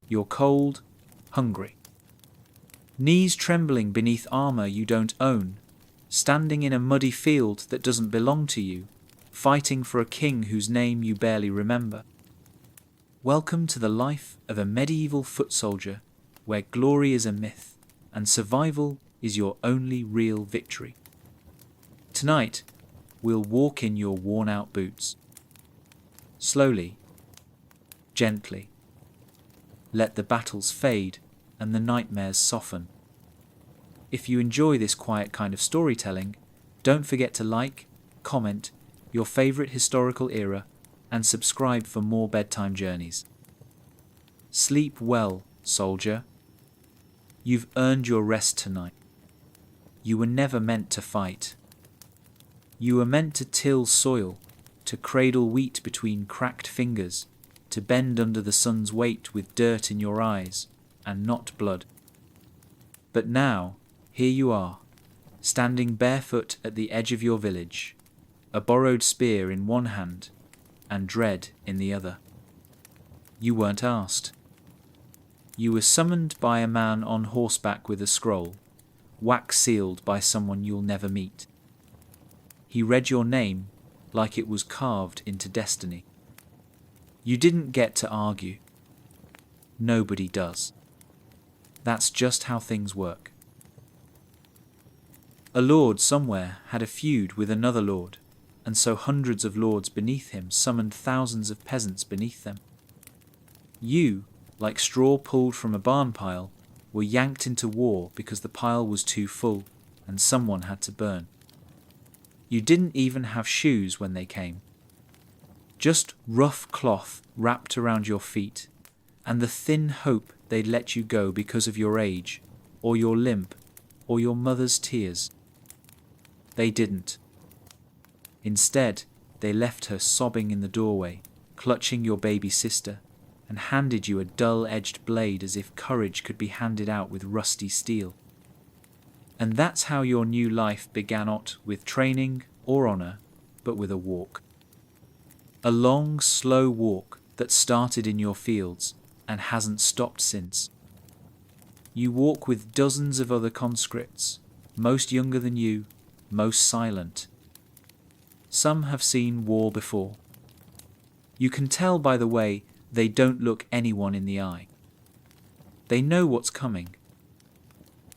You're cold, hungry. Knees trembling beneath armor you don't own, standing in a muddy field that doesn't belong to you, fighting for a king whose name you barely remember. Welcome to the life of a medieval foot soldier, where glory is a myth and survival is your only real victory. Tonight, we'll walk in your worn-out boots. Slowly, gently. Let the battles fade and the nightmares soften. If you enjoy this quiet kind of storytelling, don't forget to like, comment your favorite historical era and subscribe for more bedtime journeys. Sleep well, soldier. You've earned your rest tonight. You were never meant to fight. You were meant to till soil, to cradle wheat between cracked fingers, to bend under the sun's weight with dirt in your eyes, and not blood. But now, here you are, standing barefoot at the edge of your village, a borrowed spear in one hand, and dread in the other. You weren't asked. You were summoned by a man on horseback with a scroll, wax-sealed by someone you'll never meet. He read your name like it was carved into destiny. You didn't get to argue. Nobody does. That's just how things work. A lord somewhere had a feud with another lord, and so hundreds of lords beneath him summoned thousands of peasants beneath them. You, like straw pulled from a barn pile, were yanked into war because the pile was too full and someone had to burn. You didn't even have shoes when they came. Just rough cloth wrapped around your feet, and the thin hope they'd let you go because of your age, or your limp, or your mother's tears. They didn't. Instead, they left her sobbing in the doorway, clutching your baby sister, and handed you a dull-edged blade as if courage could be handed out with rusty steel. And that's how your new life began, not with training or honor, but with a walk. A long, slow walk that started in your fields and hasn't stopped since. You walk with dozens of other conscripts, most younger than you, most silent. Some have seen war before. You can tell by the way they don't look anyone in the eye. They know what's coming.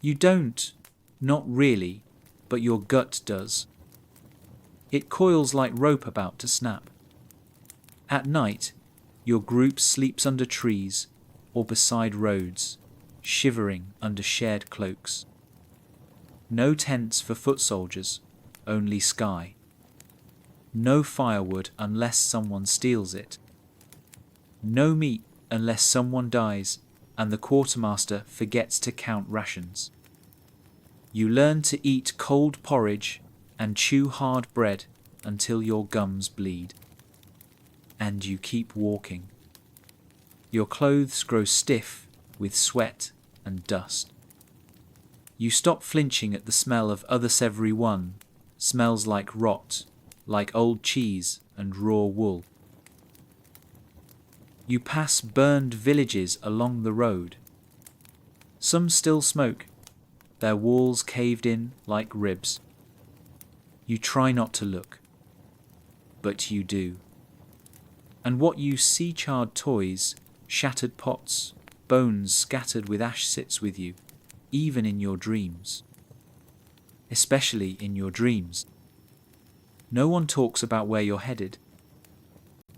You don't, not really, but your gut does. It coils like rope about to snap. At night, your group sleeps under trees or beside roads, shivering under shared cloaks. No tents for foot soldiers, only sky. No firewood unless someone steals it. No meat unless someone dies and the quartermaster forgets to count rations. You learn to eat cold porridge and chew hard bread until your gums bleed. And you keep walking. Your clothes grow stiff with sweat and dust. You stop flinching at the smell of others every one, smells like rot, like old cheese and raw wool. You pass burned villages along the road. Some still smoke, their walls caved in like ribs. You try not to look, but you do. And what you see, charred toys, shattered pots, bones scattered with ash, sits with you, even in your dreams. Especially in your dreams. No one talks about where you're headed.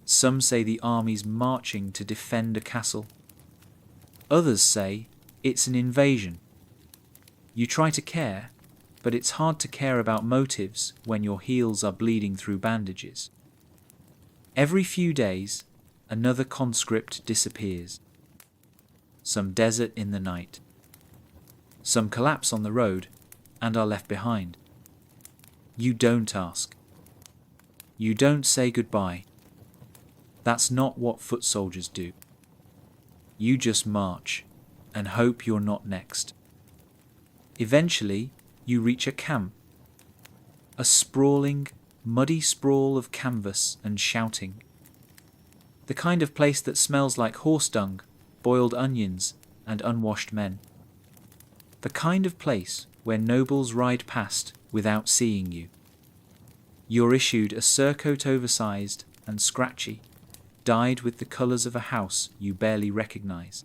Some say the army's marching to defend a castle. Others say it's an invasion. You try to care, but it's hard to care about motives when your heels are bleeding through bandages. Every few days, another conscript disappears. Some desert in the night. Some collapse on the road and are left behind. You don't ask. You don't say goodbye. That's not what foot soldiers do. You just march and hope you're not next. Eventually, you reach a camp. A sprawling, muddy sprawl of canvas and shouting. The kind of place that smells like horse dung boiled onions, and unwashed men. The kind of place where nobles ride past without seeing you. You're issued a surcoat oversized and scratchy, dyed with the colours of a house you barely recognise.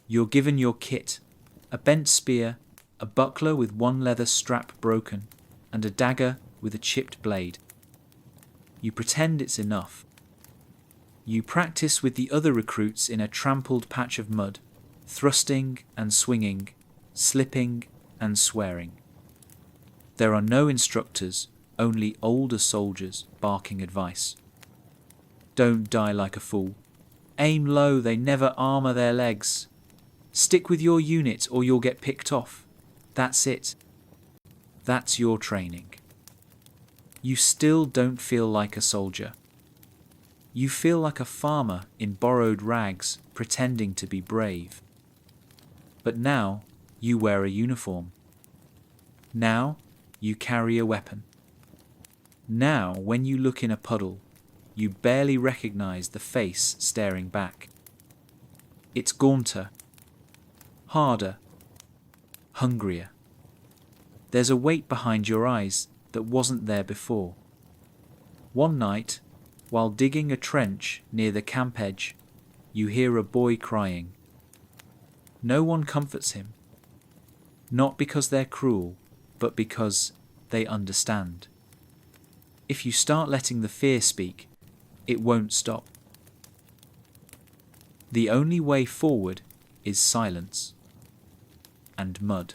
You're given your kit, a bent spear, a buckler with one leather strap broken, and a dagger with a chipped blade. You pretend it's enough. You practice with the other recruits in a trampled patch of mud, thrusting and swinging, slipping and swearing. There are no instructors, only older soldiers barking advice. Don't die like a fool. Aim low, they never armour their legs. Stick with your unit or you'll get picked off. That's it. That's your training. You still don't feel like a soldier. You feel like a farmer in borrowed rags pretending to be brave. But now you wear a uniform. Now you carry a weapon. Now when you look in a puddle, you barely recognize the face staring back. It's gaunter, harder, hungrier. There's a weight behind your eyes that wasn't there before. One night, while digging a trench near the camp edge, you hear a boy crying. No one comforts him, not because they're cruel, but because they understand. If you start letting the fear speak, it won't stop. The only way forward is silence, and mud,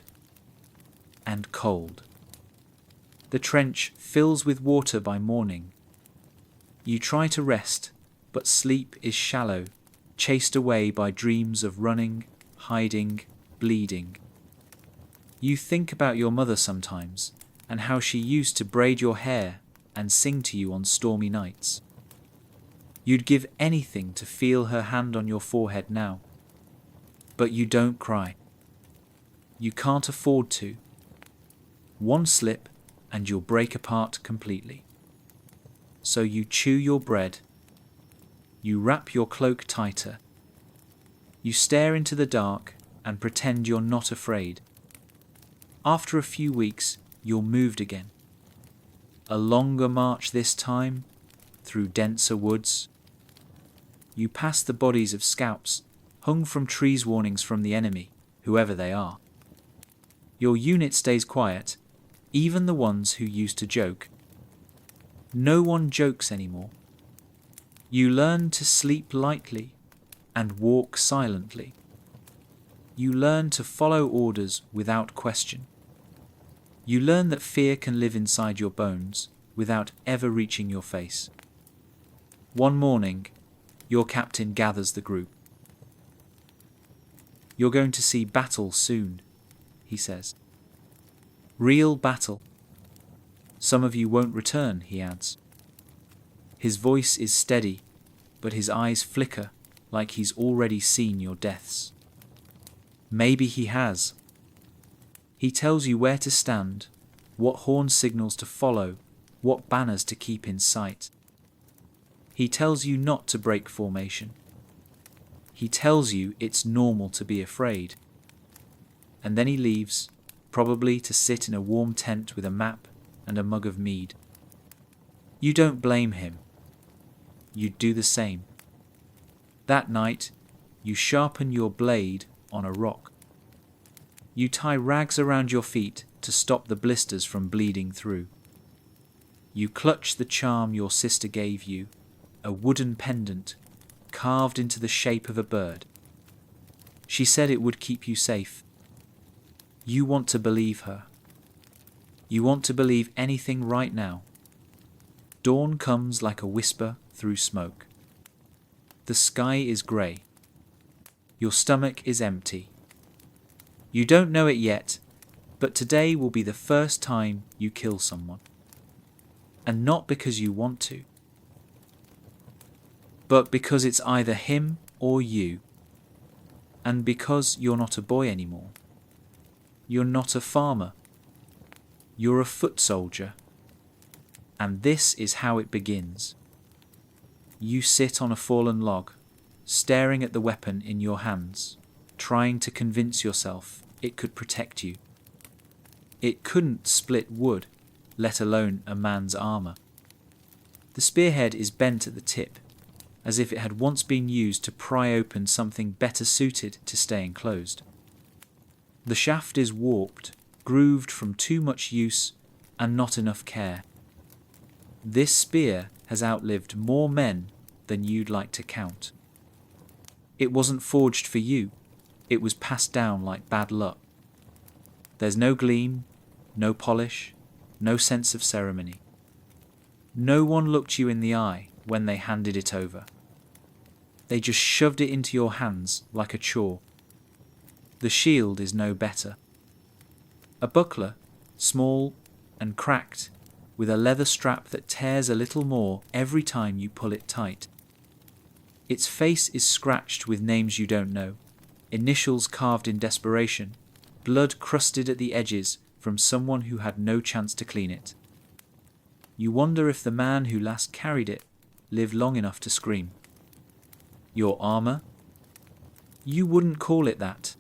and cold. The trench fills with water by morning. You try to rest, but sleep is shallow, chased away by dreams of running, hiding, bleeding. You think about your mother sometimes, and how she used to braid your hair and sing to you on stormy nights. You'd give anything to feel her hand on your forehead now. But you don't cry. You can't afford to. One slip and you'll break apart completely. So you chew your bread. You wrap your cloak tighter. You stare into the dark and pretend you're not afraid. After a few weeks, you're moved again. A longer march this time, through denser woods. You pass the bodies of scouts, hung from trees warnings from the enemy, whoever they are. Your unit stays quiet, even the ones who used to joke. No one jokes anymore. You learn to sleep lightly and walk silently. You learn to follow orders without question. You learn that fear can live inside your bones without ever reaching your face. One morning, your captain gathers the group. You're going to see battle soon, he says. Real battle. Some of you won't return, he adds. His voice is steady, but his eyes flicker like he's already seen your deaths. Maybe he has. He tells you where to stand, what horn signals to follow, what banners to keep in sight. He tells you not to break formation. He tells you it's normal to be afraid. And then he leaves, probably to sit in a warm tent with a map and a mug of mead. You don't blame him. You'd do the same. That night, you sharpen your blade on a rock. You tie rags around your feet to stop the blisters from bleeding through. You clutch the charm your sister gave you, a wooden pendant carved into the shape of a bird. She said it would keep you safe. You want to believe her. You want to believe anything right now. Dawn comes like a whisper through smoke. The sky is grey. Your stomach is empty. You don't know it yet, but today will be the first time you kill someone. And not because you want to, but because it's either him or you, and because you're not a boy anymore. You're not a farmer. You're a foot soldier. And this is how it begins. You sit on a fallen log, staring at the weapon in your hands, trying to convince yourself it could protect you. It couldn't split wood, let alone a man's armor. The spearhead is bent at the tip, as if it had once been used to pry open something better suited to staying closed. The shaft is warped, grooved from too much use and not enough care. This spear has outlived more men than you'd like to count. It wasn't forged for you, it was passed down like bad luck. There's no gleam, no polish, no sense of ceremony. No one looked you in the eye when they handed it over. They just shoved it into your hands like a chore. The shield is no better. A buckler, small and cracked, with a leather strap that tears a little more every time you pull it tight. Its face is scratched with names you don't know, initials carved in desperation, blood crusted at the edges from someone who had no chance to clean it. You wonder if the man who last carried it lived long enough to scream. Your armor? You wouldn't call it that.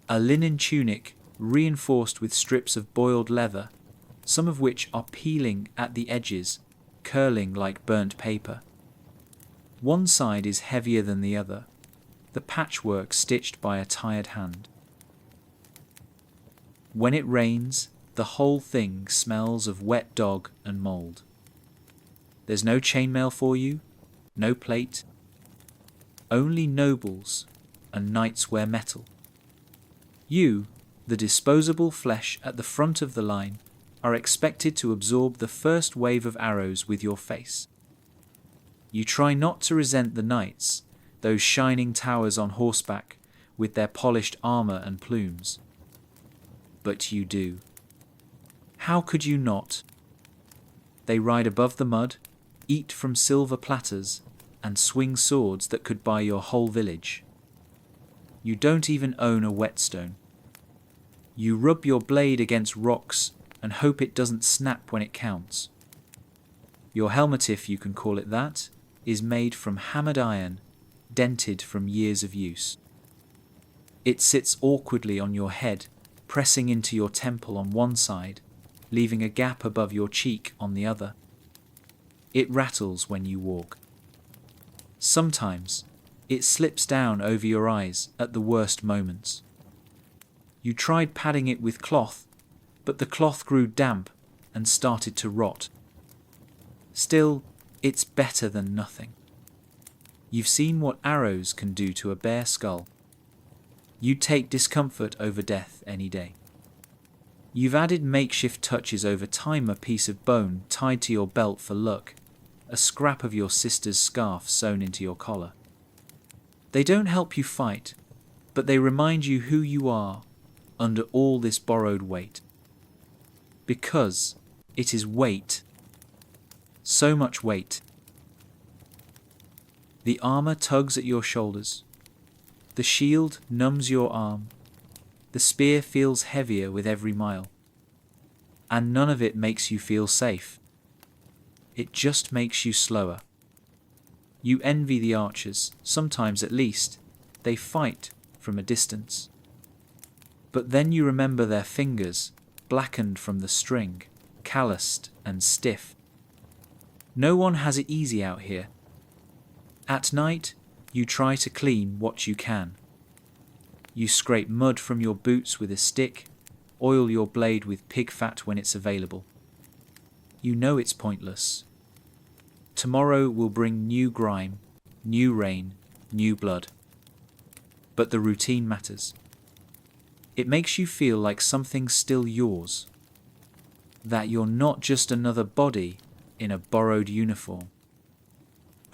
A linen tunic reinforced with strips of boiled leather, some of which are peeling at the edges, curling like burnt paper. One side is heavier than the other, the patchwork stitched by a tired hand. When it rains, the whole thing smells of wet dog and mould. There's no chainmail for you, no plate. Only nobles and knights wear metal. You, the disposable flesh at the front of the line, are expected to absorb the first wave of arrows with your face. You try not to resent the knights, those shining towers on horseback with their polished armor and plumes. But you do. How could you not? They ride above the mud, eat from silver platters, and swing swords that could buy your whole village. You don't even own a whetstone. You rub your blade against rocks and hope it doesn't snap when it counts. Your helmet, if you can call it that, is made from hammered iron, dented from years of use. It sits awkwardly on your head, pressing into your temple on one side, leaving a gap above your cheek on the other. It rattles when you walk. Sometimes it slips down over your eyes at the worst moments. You tried padding it with cloth, but the cloth grew damp and started to rot. Still, it's better than nothing. You've seen what arrows can do to a bare skull. You'd take discomfort over death any day. You've added makeshift touches over time, a piece of bone tied to your belt for luck, a scrap of your sister's scarf sewn into your collar. They don't help you fight, but they remind you who you are under all this borrowed weight. Because it is weight. So much weight. The armor tugs at your shoulders. The shield numbs your arm. The spear feels heavier with every mile. And none of it makes you feel safe. It just makes you slower. You envy the archers, sometimes at least. They fight from a distance. But then you remember their fingers, blackened from the string, calloused and stiff. No one has it easy out here. At night, you try to clean what you can. You scrape mud from your boots with a stick, oil your blade with pig fat when it's available. You know it's pointless. Tomorrow will bring new grime, new rain, new blood. But the routine matters. It makes you feel like something's still yours. That you're not just another body in a borrowed uniform.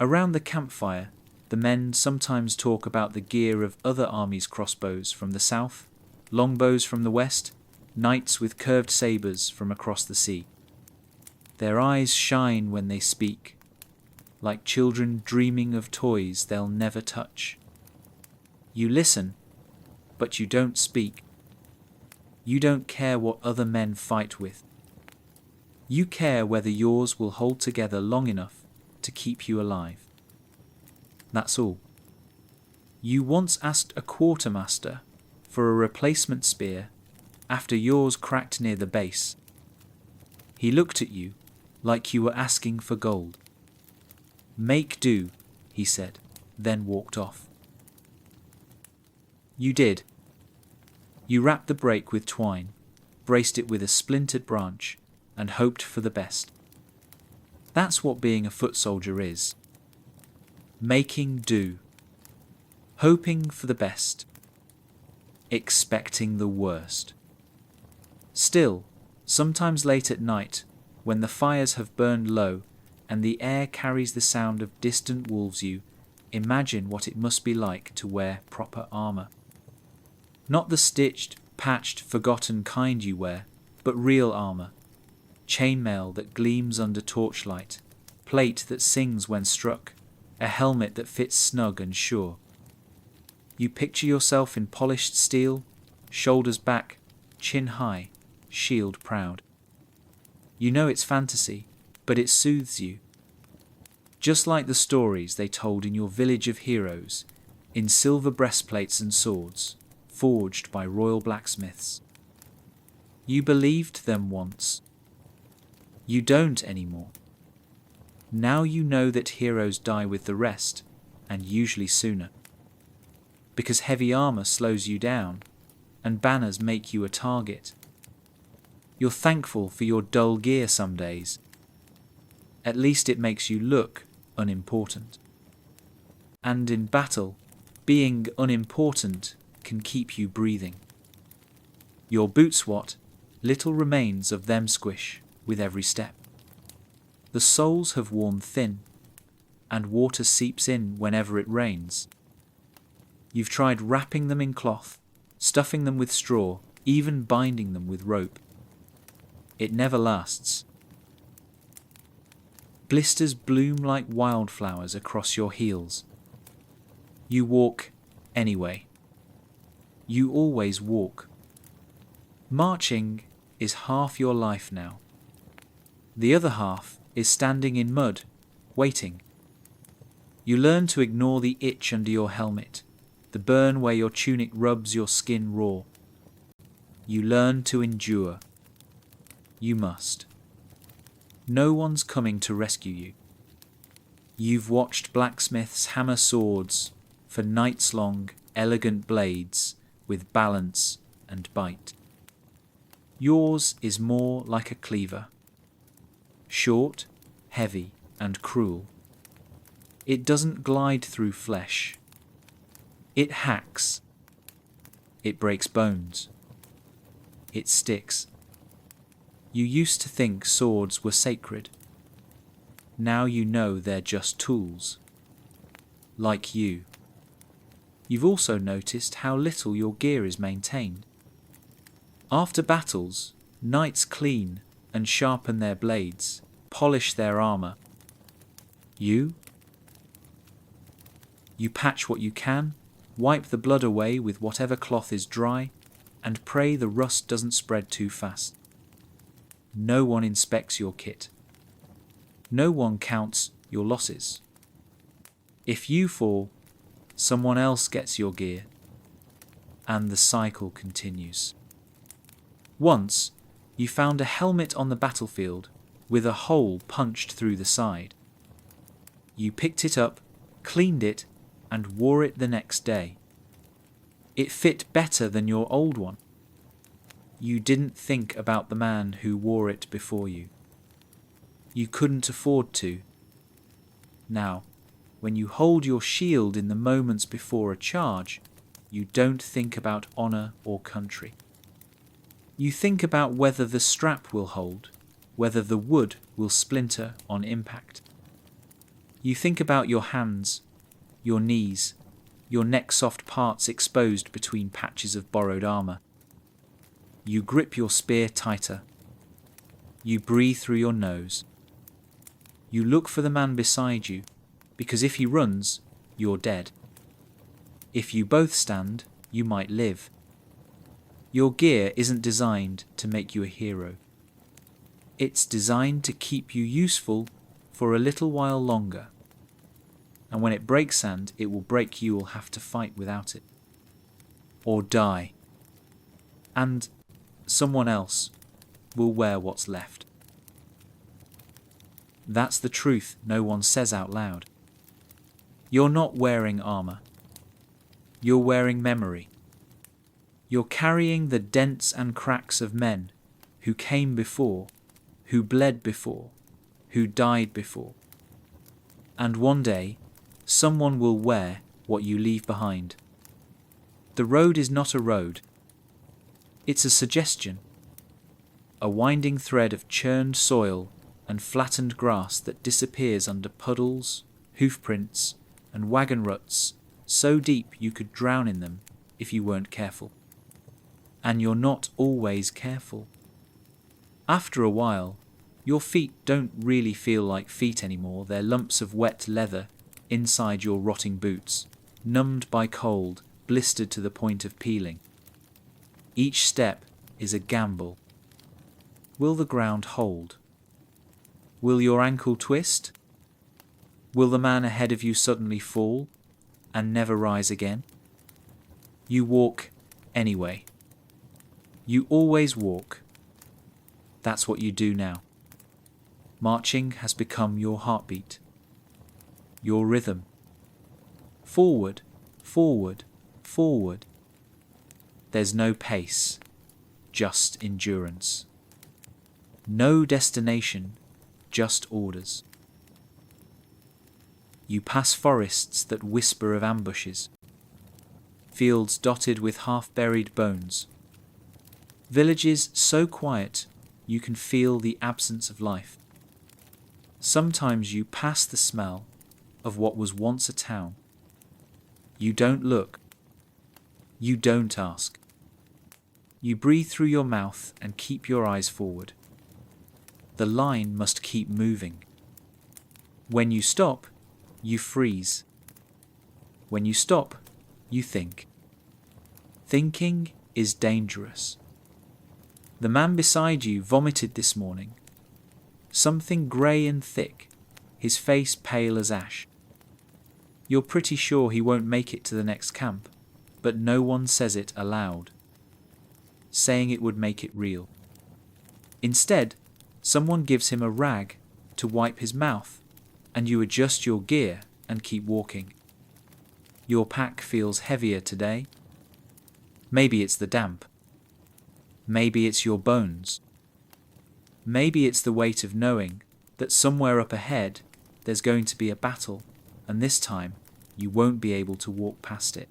Around the campfire, the men sometimes talk about the gear of other armies' crossbows from the south, longbows from the west, knights with curved sabres from across the sea. Their eyes shine when they speak, like children dreaming of toys they'll never touch. You listen, but you don't speak. You don't care what other men fight with. You care whether yours will hold together long enough to keep you alive. That's all. You once asked a quartermaster for a replacement spear after yours cracked near the base. He looked at you like you were asking for gold. "Make do," he said, then walked off. You did. You wrapped the break with twine, braced it with a splintered branch, and hoped for the best. That's what being a foot soldier is. Making do. Hoping for the best. Expecting the worst. Still, sometimes late at night, when the fires have burned low and the air carries the sound of distant wolves, you imagine what it must be like to wear proper armor. Not the stitched, patched, forgotten kind you wear, but real armor. Chainmail that gleams under torchlight, plate that sings when struck, a helmet that fits snug and sure. You picture yourself in polished steel, shoulders back, chin high, shield proud. You know it's fantasy, but it soothes you. Just like the stories they told in your village of heroes, in silver breastplates and swords, forged by royal blacksmiths. You believed them once. You don't anymore. Now you know that heroes die with the rest, and usually sooner. Because heavy armor slows you down, and banners make you a target. You're thankful for your dull gear some days. At least it makes you look unimportant. And in battle, being unimportant can keep you breathing. Your boots what, little remains of them squish with every step. The soles have worn thin, and water seeps in whenever it rains. You've tried wrapping them in cloth, stuffing them with straw, even binding them with rope. It never lasts. Blisters bloom like wildflowers across your heels. You walk anyway. You always walk. Marching is half your life now. The other half is standing in mud, waiting. You learn to ignore the itch under your helmet, the burn where your tunic rubs your skin raw. You learn to endure. You must. No one's coming to rescue you. You've watched blacksmiths hammer swords for nights long, elegant blades with balance and bite. Yours is more like a cleaver. Short, heavy, and cruel. It doesn't glide through flesh. It hacks. It breaks bones. It sticks. You used to think swords were sacred. Now you know they're just tools. Like you. You've also noticed how little your gear is maintained. After battles, knights clean and sharpen their blades, polish their armor. You patch what you can, wipe the blood away with whatever cloth is dry, and pray the rust doesn't spread too fast. No one inspects your kit. No one counts your losses. If you fall, someone else gets your gear, and the cycle continues. Once, you found a helmet on the battlefield with a hole punched through the side. You picked it up, cleaned it, and wore it the next day. It fit better than your old one. You didn't think about the man who wore it before you. You couldn't afford to. Now, when you hold your shield in the moments before a charge, you don't think about honor or country. You think about whether the strap will hold, whether the wood will splinter on impact. You think about your hands, your knees, your neck-soft parts exposed between patches of borrowed armor. You grip your spear tighter. You breathe through your nose. You look for the man beside you, because if he runs, you're dead. If you both stand, you might live. Your gear isn't designed to make you a hero. It's designed to keep you useful for a little while longer. and when it breaks and it will break, you will have to fight without it. Or die. And someone else will wear what's left. That's the truth no one says out loud. You're not wearing armor. You're wearing memory. You're carrying the dents and cracks of men who came before, who bled before, who died before. And one day, someone will wear what you leave behind. The road is not a road. It's a suggestion. A winding thread of churned soil and flattened grass that disappears under puddles, hoofprints, and wagon ruts so deep you could drown in them if you weren't careful. And you're not always careful. After a while, your feet don't really feel like feet anymore. They're lumps of wet leather inside your rotting boots, numbed by cold, blistered to the point of peeling. Each step is a gamble. Will the ground hold? Will your ankle twist? Will the man ahead of you suddenly fall and never rise again? You walk anyway. You always walk. That's what you do now. Marching has become your heartbeat, your rhythm. Forward, forward, forward. There's no pace, just endurance. No destination, just orders. You pass forests that whisper of ambushes, fields dotted with half-buried bones, villages so quiet you can feel the absence of life. Sometimes you pass the smell of what was once a town. You don't look. You don't ask. You breathe through your mouth and keep your eyes forward. The line must keep moving. When you stop, you freeze. When you stop, you think. Thinking is dangerous. The man beside you vomited this morning. Something grey and thick, his face pale as ash. You're pretty sure he won't make it to the next camp, but no one says it aloud, saying it would make it real. Instead, someone gives him a rag to wipe his mouth, and you adjust your gear and keep walking. Your pack feels heavier today. Maybe it's the damp. Maybe it's your bones. Maybe it's the weight of knowing that somewhere up ahead there's going to be a battle, and this time you won't be able to walk past it.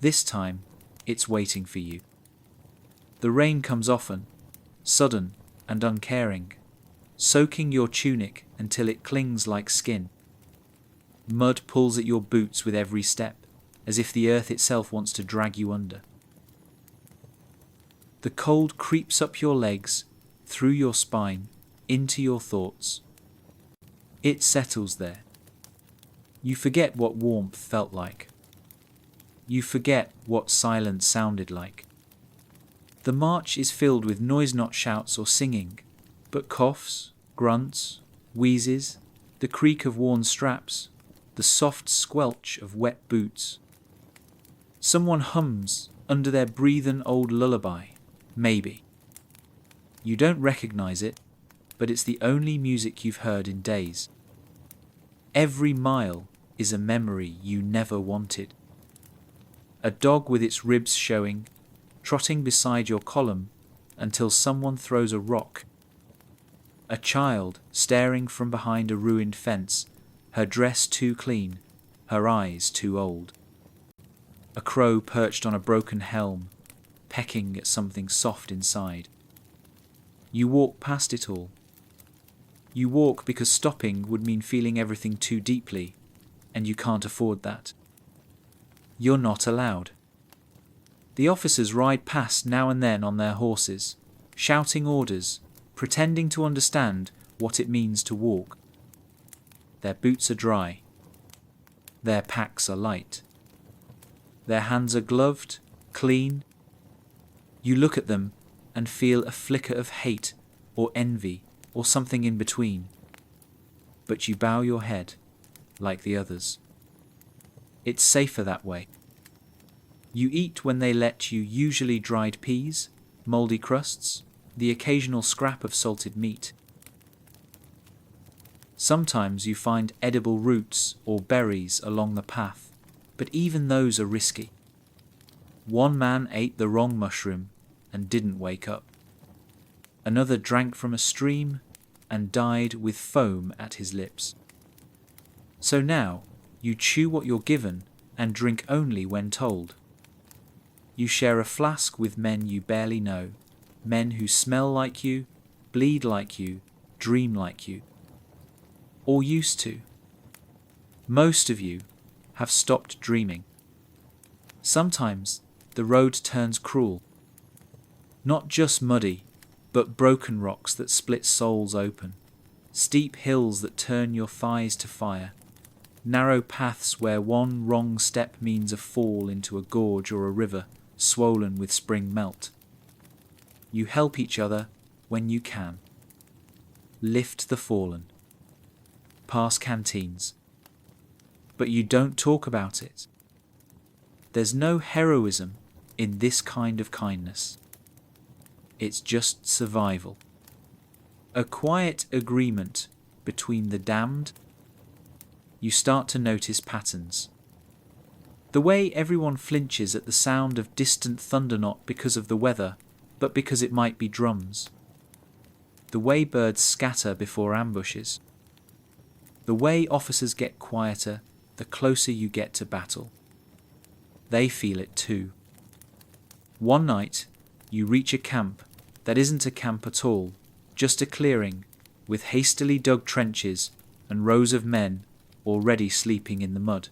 This time it's waiting for you. The rain comes often, sudden and uncaring, soaking your tunic until it clings like skin. Mud pulls at your boots with every step, as if the earth itself wants to drag you under. The cold creeps up your legs, through your spine, into your thoughts. It settles there. You forget what warmth felt like. You forget what silence sounded like. The march is filled with noise, not shouts or singing, but coughs, grunts, wheezes, the creak of worn straps, the soft squelch of wet boots. Someone hums under their breathen old lullaby, maybe. You don't recognize it, but it's the only music you've heard in days. Every mile is a memory you never wanted. A dog with its ribs showing, trotting beside your column until someone throws a rock. A child staring from behind a ruined fence, her dress too clean, her eyes too old. A crow perched on a broken helm, pecking at something soft inside. You walk past it all. You walk because stopping would mean feeling everything too deeply, and you can't afford that. You're not allowed. The officers ride past now and then on their horses, shouting orders, pretending to understand what it means to walk. Their boots are dry. Their packs are light. Their hands are gloved, clean. You look at them and feel a flicker of hate or envy or something in between. But you bow your head. like the others. It's safer that way. You eat when they let you, usually dried peas, mouldy crusts, the occasional scrap of salted meat. Sometimes you find edible roots or berries along the path, but even those are risky. One man ate the wrong mushroom and didn't wake up. Another drank from a stream and died with foam at his lips. So now you chew what you're given and drink only when told. You share a flask with men you barely know, men who smell like you, bleed like you, dream like you. Or used to. Most of you have stopped dreaming. Sometimes the road turns cruel. Not just muddy, but broken rocks that split souls open, steep hills that turn your thighs to fire, narrow paths where one wrong step means a fall into a gorge or a river swollen with spring melt. You help each other when you can. Lift the fallen. Pass canteens. But you don't talk about it. There's no heroism in this kind of kindness. It's just survival. A quiet agreement between the damned. You start to notice patterns. The way everyone flinches at the sound of distant thunder, not because of the weather, but because it might be drums. The way birds scatter before ambushes. The way officers get quieter the closer you get to battle. They feel it too. One night, you reach a camp that isn't a camp at all, just a clearing with hastily dug trenches and rows of men already sleeping in the mud.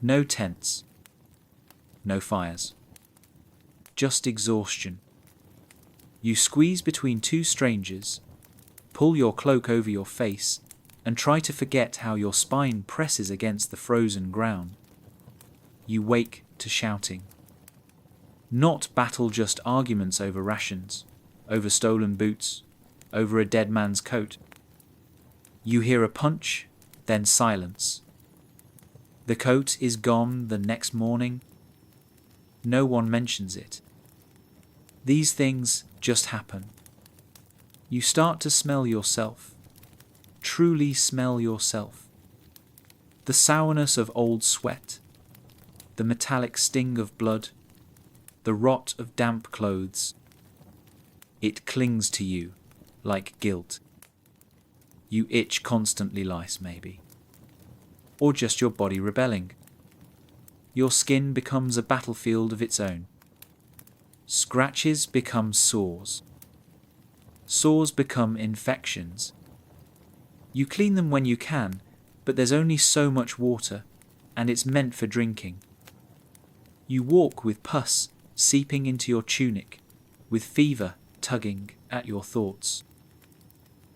No tents. No fires. Just exhaustion. You squeeze between two strangers, pull your cloak over your face, and try to forget how your spine presses against the frozen ground. You wake to shouting. Not battle, just arguments over rations, over stolen boots, over a dead man's coat. You hear a punch, then silence. The coat is gone the next morning. No one mentions it. These things just happen. You start to smell yourself. Truly smell yourself. The sourness of old sweat, the metallic sting of blood, the rot of damp clothes. It clings to you like guilt. You itch constantly, lice maybe. Or just your body rebelling. Your skin becomes a battlefield of its own. Scratches become sores. Sores become infections. You clean them when you can, but there's only so much water, and it's meant for drinking. You walk with pus seeping into your tunic, with fever tugging at your thoughts.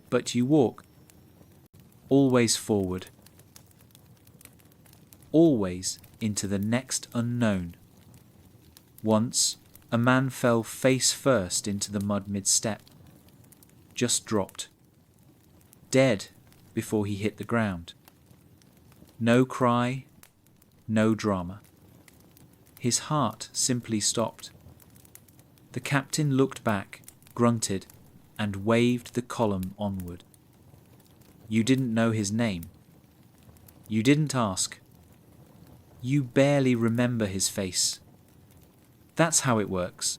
But you walk, always forward. Always into the next unknown. Once, a man fell face first into the mud mid-step. Just dropped. Dead before he hit the ground. No cry, no drama. His heart simply stopped. The captain looked back, grunted, and waved the column onward. You didn't know his name. You didn't ask. You barely remember his face. That's how it works.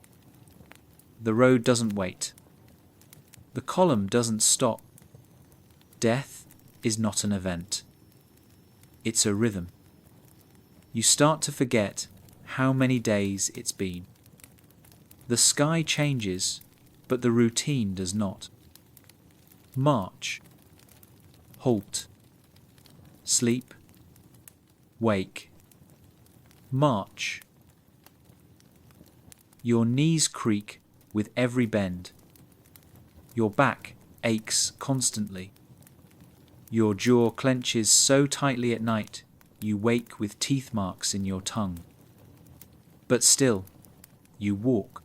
The road doesn't wait. The column doesn't stop. Death is not an event. It's a rhythm. You start to forget how many days it's been. The sky changes, but the routine does not. March. Halt. Sleep. Wake. March. Your knees creak with every bend. Your back aches constantly. Your jaw clenches so tightly at night you wake with teeth marks in your tongue. But still, you walk.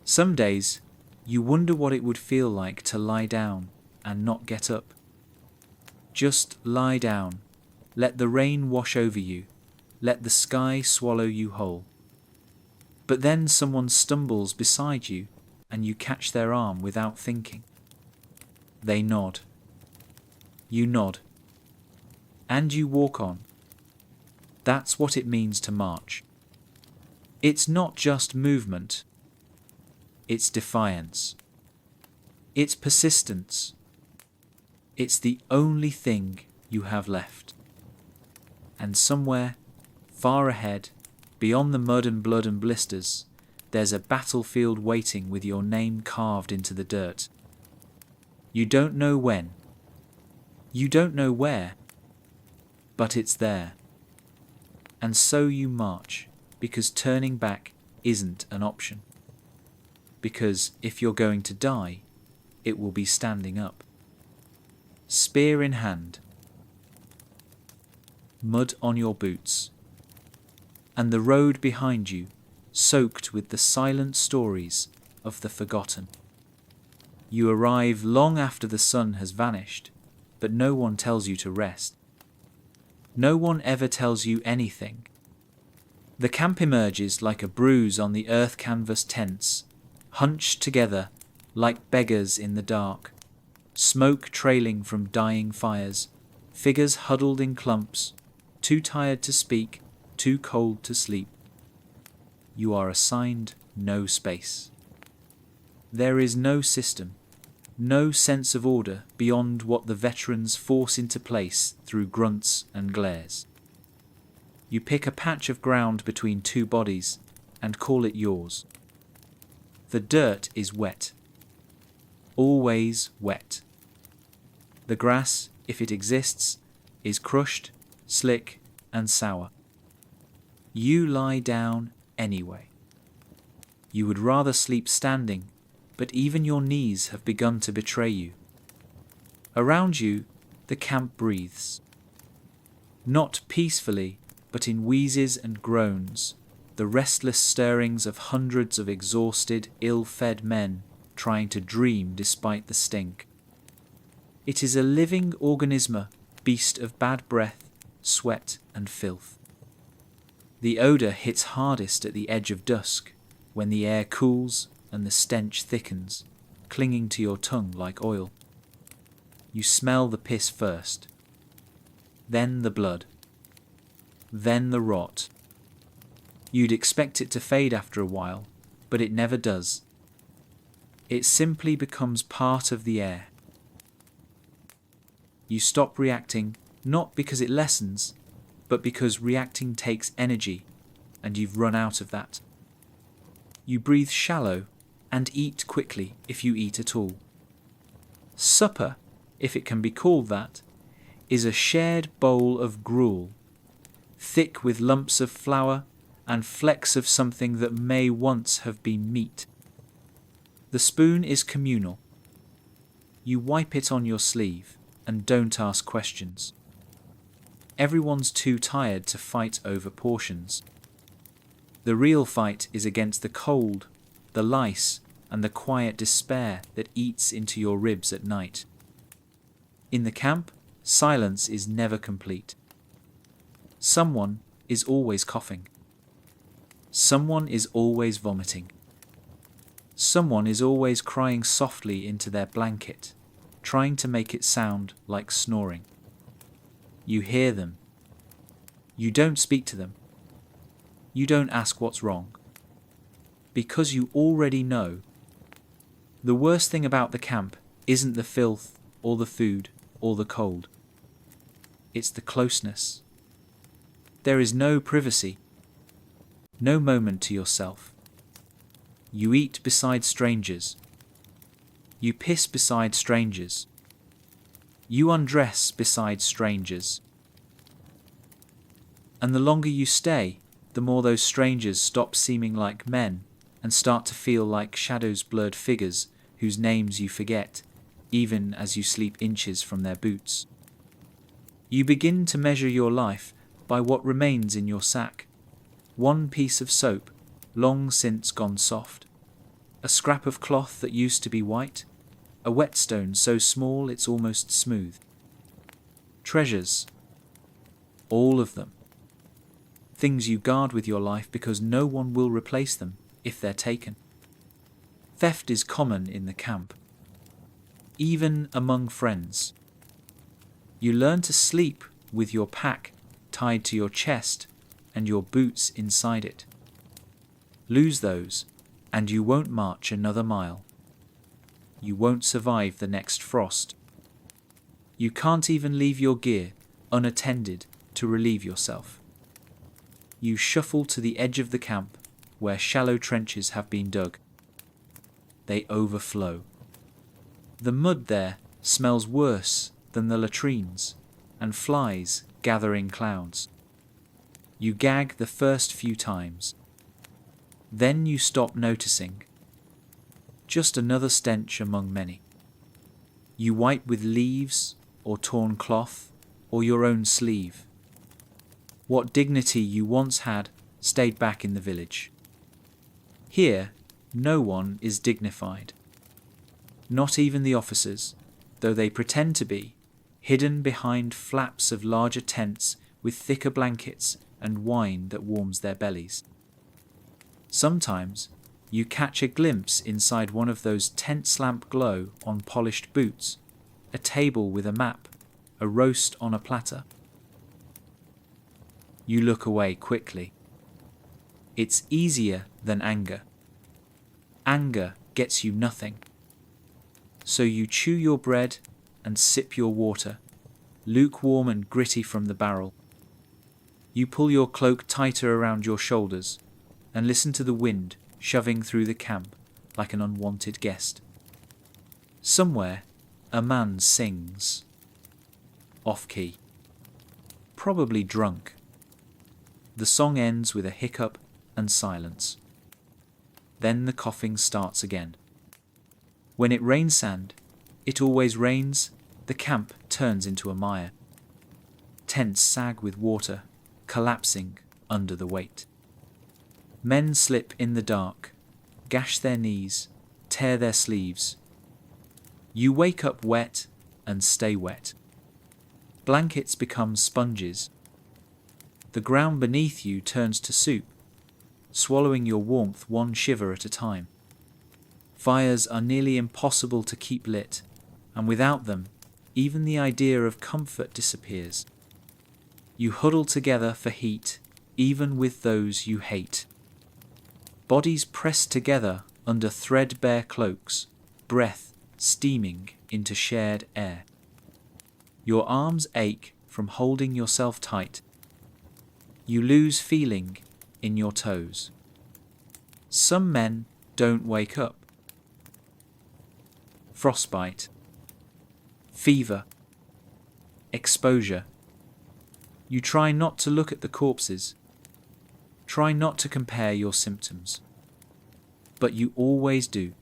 Some days, you wonder what it would feel like to lie down and not get up. Just lie down. Let the rain wash over you. Let the sky swallow you whole. But then someone stumbles beside you, and you catch their arm without thinking. They nod. You nod. And you walk on. That's what it means to march. It's not just movement. It's defiance. It's persistence. It's the only thing you have left. And somewhere, far ahead, beyond the mud and blood and blisters, there's a battlefield waiting with your name carved into the dirt. You don't know when. You don't know where. But it's there. And so you march, because turning back isn't an option. Because if you're going to die, it will be standing up. Spear in hand. Mud on your boots. And the road behind you, soaked with the silent stories of the forgotten. You arrive long after the sun has vanished, but no one tells you to rest. No one ever tells you anything. The camp emerges like a bruise on the earth canvas tents, hunched together like beggars in the dark, smoke trailing from dying fires, figures huddled in clumps, too tired to speak, too cold to sleep. You are assigned no space. There is no system, no sense of order beyond what the veterans force into place through grunts and glares. You pick a patch of ground between two bodies and call it yours. The dirt is wet. Always wet. The grass, if it exists, is crushed, slick, and sour. You lie down anyway. You would rather sleep standing, but even your knees have begun to betray you. Around you, the camp breathes. Not peacefully, but in wheezes and groans, the restless stirrings of hundreds of exhausted, ill-fed men trying to dream despite the stink. It is a living organisma, beast of bad breath, sweat and filth. The odour hits hardest at the edge of dusk, when the air cools and the stench thickens, clinging to your tongue like oil. You smell the piss first, then the blood, then the rot. You'd expect it to fade after a while, but it never does. It simply becomes part of the air. You stop reacting, not because it lessens, but because reacting takes energy, and you've run out of that. You breathe shallow and eat quickly if you eat at all. Supper, if it can be called that, is a shared bowl of gruel, thick with lumps of flour and flecks of something that may once have been meat. The spoon is communal. You wipe it on your sleeve and don't ask questions. Everyone's too tired to fight over portions. The real fight is against the cold, the lice, and the quiet despair that eats into your ribs at night. In the camp, silence is never complete. Someone is always coughing. Someone is always vomiting. Someone is always crying softly into their blanket, trying to make it sound like snoring. You hear them. You don't speak to them. You don't ask what's wrong. Because you already know. The worst thing about the camp isn't the filth or the food or the cold. It's the closeness. There is no privacy. No moment to yourself. You eat beside strangers. You piss beside strangers. You undress beside strangers. And the longer you stay, the more those strangers stop seeming like men and start to feel like shadows, blurred figures whose names you forget, even as you sleep inches from their boots. You begin to measure your life by what remains in your sack. One piece of soap, long since gone soft. A scrap of cloth that used to be white. A whetstone so small it's almost smooth. treasures. All of them. Things you guard with your life because no one will replace them if they're taken. Theft is common in the camp, even among friends. You learn to sleep with your pack tied to your chest and your boots inside it. Lose those, and you won't march another mile. You won't survive the next frost. You can't even leave your gear unattended to relieve yourself. You shuffle to the edge of the camp where shallow trenches have been dug. They overflow. The mud there smells worse than the latrines, and flies gather in clouds. You gag the first few times. Then you stop noticing. Just another stench among many. You wipe with leaves or torn cloth or your own sleeve. What dignity you once had stayed back in the village. Here, no one is dignified. Not even the officers, though they pretend to be, hidden behind flaps of larger tents with thicker blankets and wine that warms their bellies. Sometimes you catch a glimpse inside one of those tent lamp glow on polished boots, a table with a map, a roast on a platter. You look away quickly. It's easier than anger. Anger gets you nothing. So you chew your bread and sip your water, lukewarm and gritty from the barrel. You pull your cloak tighter around your shoulders and listen to the wind shoving through the camp like an unwanted guest. Somewhere, a man sings. Off-key. Probably drunk. The song ends with a hiccup and silence. Then the coughing starts again. When it rains sand, it always rains, the camp turns into a mire. Tents sag with water, collapsing under the weight. Men slip in the dark, gash their knees, tear their sleeves. You wake up wet and stay wet. Blankets become sponges. The ground beneath you turns to soup, swallowing your warmth one shiver at a time. Fires are nearly impossible to keep lit, and without them, even the idea of comfort disappears. You huddle together for heat, even with those you hate. Bodies pressed together under threadbare cloaks, breath steaming into shared air. Your arms ache from holding yourself tight. You lose feeling in your toes. Some men don't wake up. Frostbite, fever, exposure. You try not to look at the corpses. Try not to compare your symptoms. But you always do.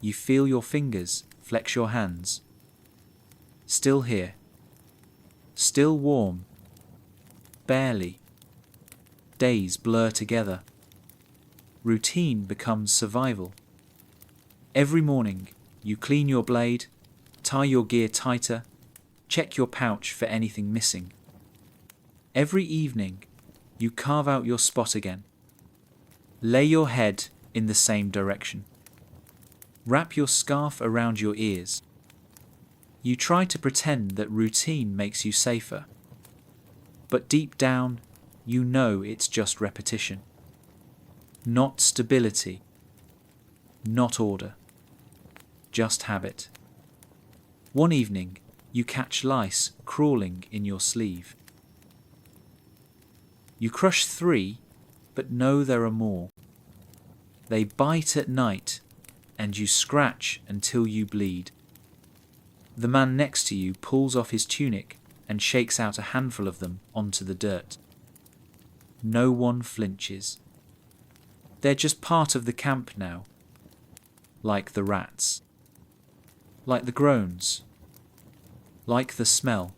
You feel your fingers flex your hands. Still here. Still warm. Barely. Days blur together. Routine becomes survival. Every morning, you clean your blade, tie your gear tighter, check your pouch for anything missing. Every evening, you carve out your spot again. Lay your head in the same direction. Wrap your scarf around your ears. You try to pretend that routine makes you safer. But deep down, you know it's just repetition. Not stability. Not order. Just habit. One evening, you catch lice crawling in your sleeve. You crush 3, but know there are more. They bite at night, and you scratch until you bleed. The man next to you pulls off his tunic and shakes out a handful of them onto the dirt. No one flinches. They're just part of the camp now. Like the rats. Like the groans. Like the smell.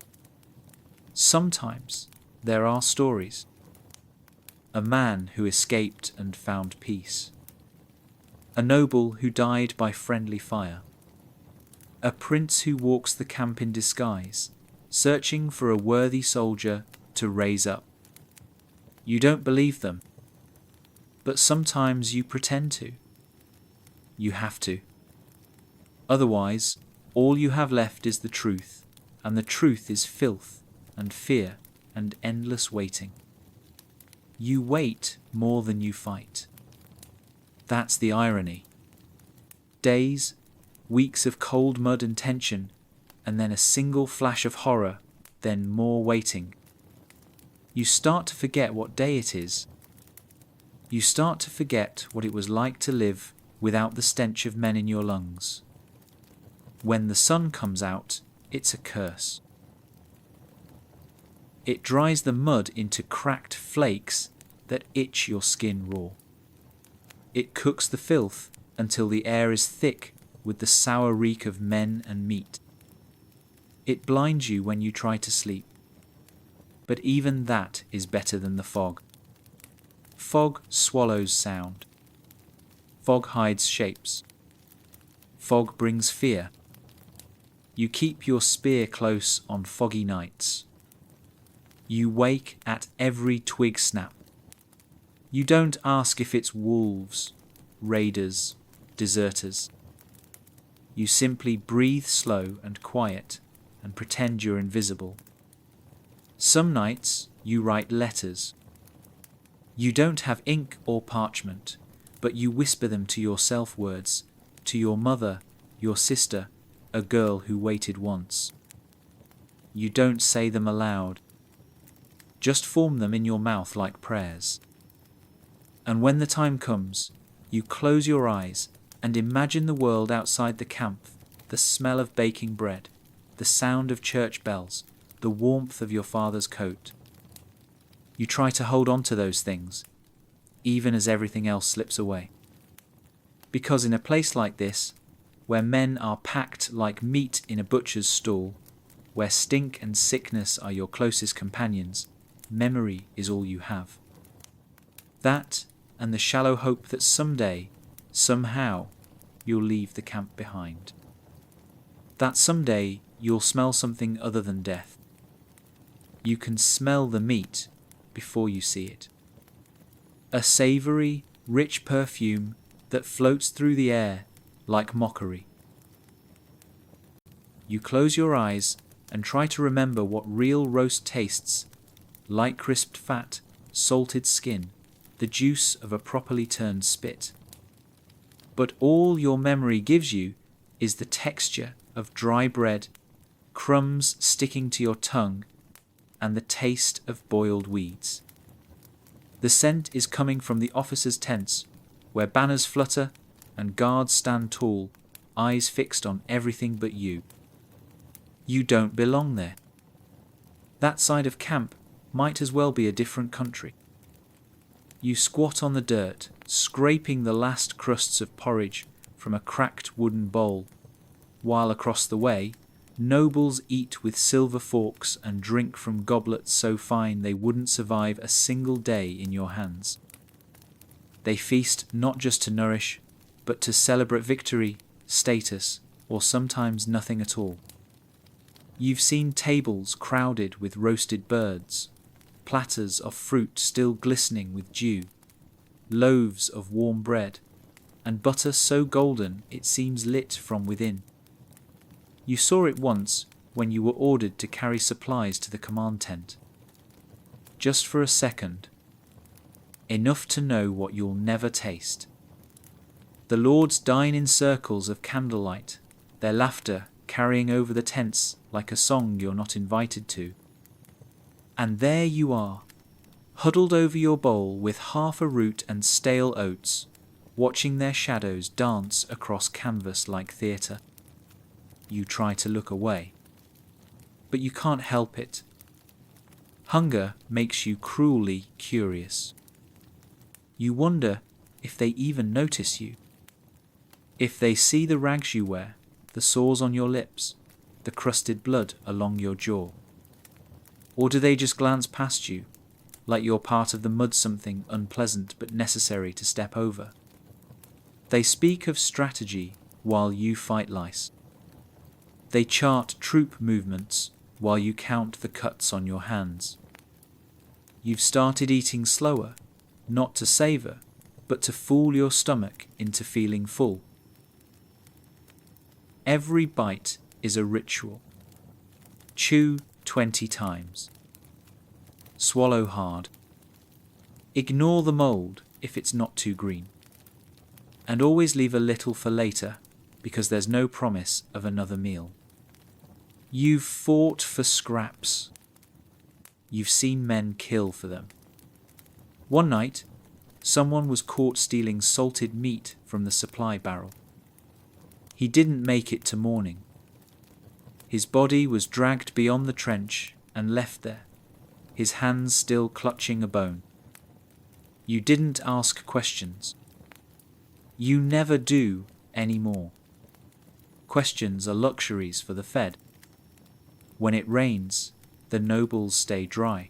Sometimes there are stories. A man who escaped and found peace. A noble who died by friendly fire. A prince who walks the camp in disguise, searching for a worthy soldier to raise up. You don't believe them, but sometimes you pretend to. You have to. Otherwise, all you have left is the truth, and the truth is filth and fear and endless waiting. You wait more than you fight. That's the irony. Days, weeks of cold mud and tension, and then a single flash of horror, then more waiting. You start to forget what day it is. You start to forget what it was like to live without the stench of men in your lungs. When the sun comes out, it's a curse. It dries the mud into cracked flakes that itch your skin raw. It cooks the filth until the air is thick with the sour reek of men and meat. It blinds you when you try to sleep. But even that is better than the fog. Fog swallows sound. Fog hides shapes. Fog brings fear. You keep your spear close on foggy nights. You wake at every twig snap. You don't ask if it's wolves, raiders, deserters. You simply breathe slow and quiet and pretend you're invisible. Some nights you write letters. You don't have ink or parchment, but you whisper them to yourself words, to your mother, your sister, a girl who waited once. You don't say them aloud. Just form them in your mouth like prayers. And when the time comes, you close your eyes and imagine the world outside the camp, the smell of baking bread, the sound of church bells, the warmth of your father's coat. You try to hold on to those things, even as everything else slips away. Because in a place like this, where men are packed like meat in a butcher's stall, where stink and sickness are your closest companions, memory is all you have. That and the shallow hope that someday, somehow, you'll leave the camp behind. That someday you'll smell something other than death. You can smell the meat before you see it. A savoury, rich perfume that floats through the air like mockery. You close your eyes and try to remember what real roast tastes, light crisped fat, salted skin, the juice of a properly turned spit. But all your memory gives you is the texture of dry bread, crumbs sticking to your tongue, and the taste of boiled weeds. The scent is coming from the officers' tents, where banners flutter and guards stand tall, eyes fixed on everything but you. You don't belong there. That side of camp might as well be a different country. You squat on the dirt, scraping the last crusts of porridge from a cracked wooden bowl, while across the way, nobles eat with silver forks and drink from goblets so fine they wouldn't survive a single day in your hands. They feast not just to nourish, but to celebrate victory, status, or sometimes nothing at all. You've seen tables crowded with roasted birds, platters of fruit still glistening with dew, loaves of warm bread, and butter so golden it seems lit from within. You saw it once when you were ordered to carry supplies to the command tent. Just for a second. Enough to know what you'll never taste. The lords dine in circles of candlelight, their laughter carrying over the tents like a song you're not invited to. And there you are, huddled over your bowl with half a root and stale oats, watching their shadows dance across canvas like theatre. You try to look away, but you can't help it. Hunger makes you cruelly curious. You wonder if they even notice you. If they see the rags you wear, the sores on your lips, the crusted blood along your jaw. Or do they just glance past you, like you're part of the mud, something unpleasant but necessary to step over? They speak of strategy while you fight lice. They chart troop movements while you count the cuts on your hands. You've started eating slower, not to savor, but to fool your stomach into feeling full. Every bite is a ritual. Chew 20 times. Swallow hard. Ignore the mold if it's not too green. And always leave a little for later, because there's no promise of another meal. You've fought for scraps. You've seen men kill for them. One night, someone was caught stealing salted meat from the supply barrel. He didn't make it to morning. His body was dragged beyond the trench and left there, his hands still clutching a bone. You didn't ask questions. You never do anymore. Questions are luxuries for the fed. When it rains, the nobles stay dry.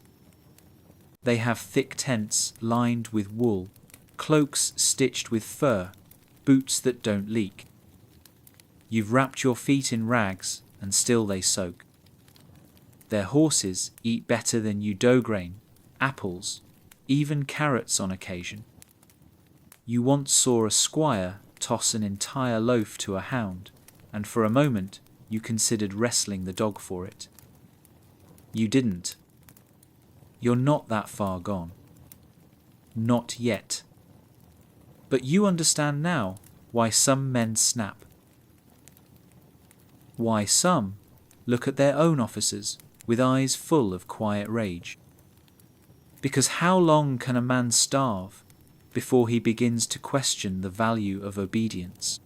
They have thick tents lined with wool, cloaks stitched with fur, boots that don't leak. You've wrapped your feet in rags, and still they soak. Their horses eat better than you dough grain, apples, even carrots on occasion. You once saw a squire toss an entire loaf to a hound, and for a moment you considered wrestling the dog for it. You didn't. You're not that far gone. Not yet. But you understand now why some men snap. Why some look at their own officers with eyes full of quiet rage. Because how long can a man starve before he begins to question the value of obedience?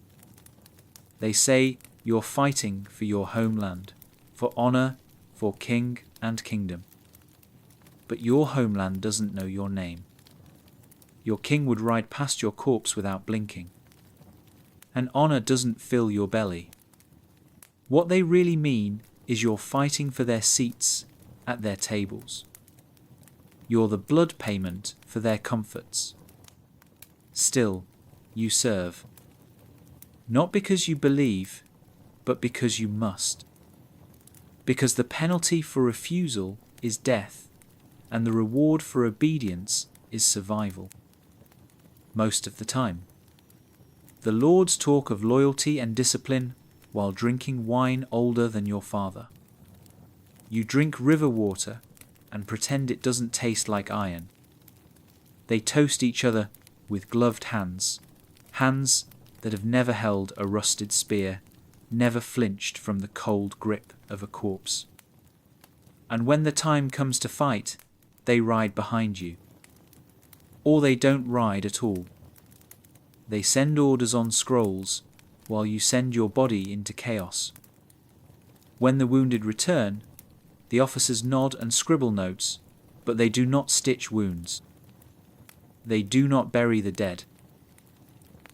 They say you're fighting for your homeland, for honor, for king and kingdom. But your homeland doesn't know your name. Your king would ride past your corpse without blinking. And honor doesn't fill your belly. What they really mean is you're fighting for their seats at their tables. You're the blood payment for their comforts. Still, you serve. Not because you believe, but because you must. Because the penalty for refusal is death, and the reward for obedience is survival. Most of the time. The Lords talk of loyalty and discipline while drinking wine older than your father. You drink river water and pretend it doesn't taste like iron. They toast each other with gloved hands, hands that have never held a rusted spear, never flinched from the cold grip of a corpse. And when the time comes to fight, they ride behind you. Or they don't ride at all. They send orders on scrolls while you send your body into chaos. When the wounded return, the officers nod and scribble notes, but they do not stitch wounds. They do not bury the dead.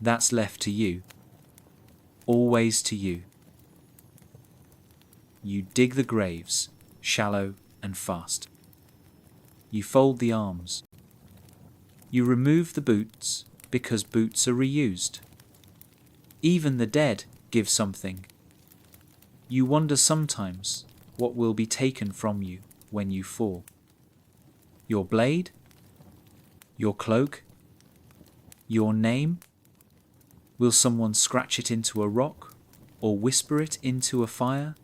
That's left to you. Always to you. You dig the graves, shallow and fast. You fold the arms. You remove the boots because boots are reused. Even the dead give something. You wonder sometimes what will be taken from you when you fall. Your blade? Your cloak? Your name? Will someone scratch it into a rock or whisper it into a fire?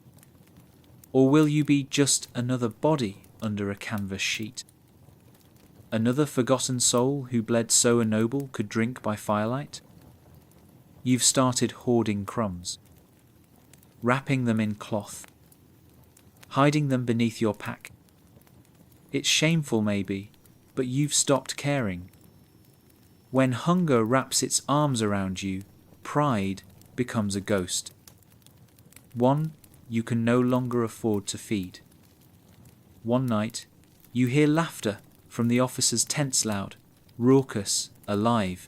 Or will you be just another body under a canvas sheet? Another forgotten soul who bled so a noble could drink by firelight? You've started hoarding crumbs, wrapping them in cloth, hiding them beneath your pack. It's shameful maybe, but you've stopped caring. When hunger wraps its arms around you, pride becomes a ghost. One you can no longer afford to feed. One night, you hear laughter from the officers' tents loud, raucous, alive.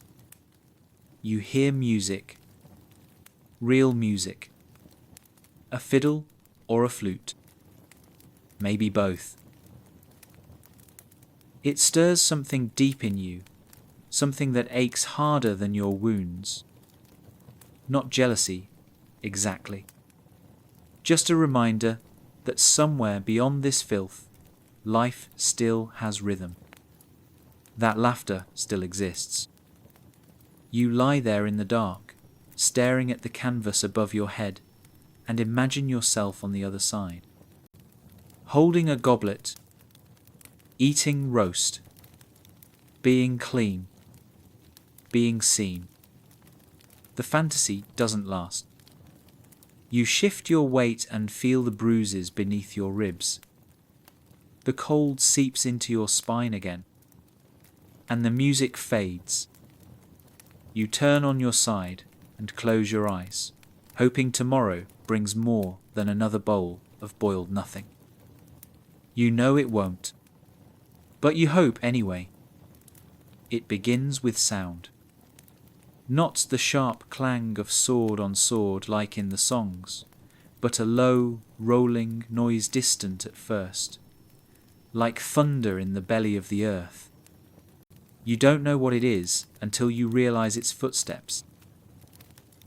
You hear music. Real music. A fiddle or a flute. Maybe both. It stirs something deep in you, something that aches harder than your wounds. Not jealousy, exactly. Just a reminder that somewhere beyond this filth, life still has rhythm. That laughter still exists. You lie there in the dark, staring at the canvas above your head, and imagine yourself on the other side. Holding a goblet, eating roast, being clean, being seen. The fantasy doesn't last. You shift your weight and feel the bruises beneath your ribs. The cold seeps into your spine again, and the music fades. You turn on your side and close your eyes, hoping tomorrow brings more than another bowl of boiled nothing. You know it won't, but you hope anyway. It begins with sound. Not the sharp clang of sword on sword like in the songs, but a low, rolling noise distant at first, like thunder in the belly of the earth. You don't know what it is until you realize its footsteps.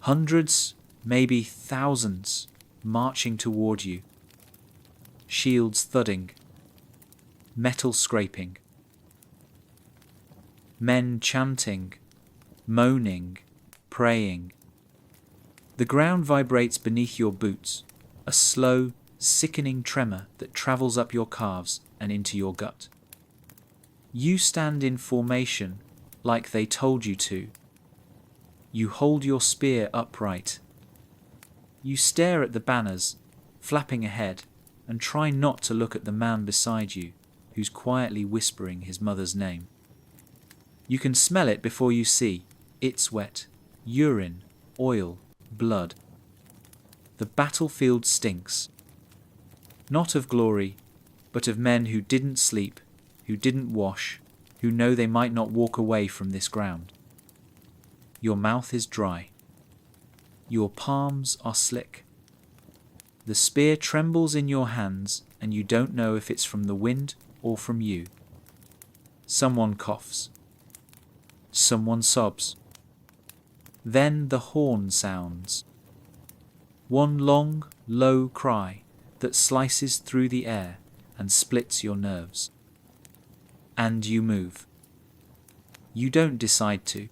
Hundreds, maybe thousands, marching toward you. Shields thudding. Metal scraping. Men chanting, moaning, praying. The ground vibrates beneath your boots, a slow, sickening tremor that travels up your calves and into your gut. You stand in formation like they told you to. You hold your spear upright. You stare at the banners, flapping ahead, and try not to look at the man beside you, who's quietly whispering his mother's name. You can smell it before you see. It's wet. Urine, oil, blood. The battlefield stinks. Not of glory, but of men who didn't sleep, who didn't wash, who know they might not walk away from this ground. Your mouth is dry. Your palms are slick. The spear trembles in your hands, and you don't know if it's from the wind or from you. Someone coughs. Someone sobs. Then the horn sounds. One long, low cry that slices through the air and splits your nerves. And you move. You don't decide to.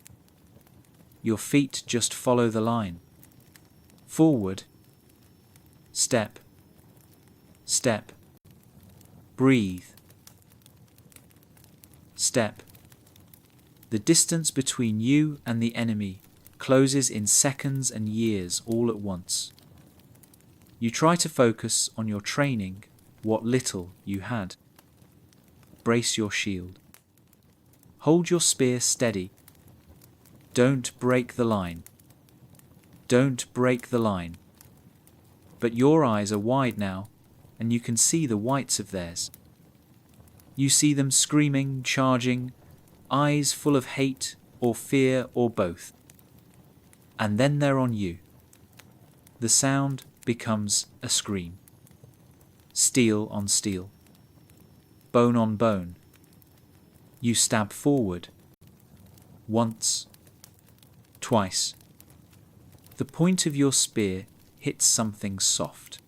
Your feet just follow the line. Forward. Step. Step. Breathe. Step. The distance between you and the enemy closes in seconds and years all at once. You try to focus on your training, what little you had. Brace your shield. Hold your spear steady. Don't break the line. Don't break the line. But your eyes are wide now, and you can see the whites of theirs. You see them screaming, charging, eyes full of hate or fear or both. And then they're on you. The sound becomes a scream. Steel on steel. Bone on bone. You stab forward. Once. Twice. The point of your spear hits something soft.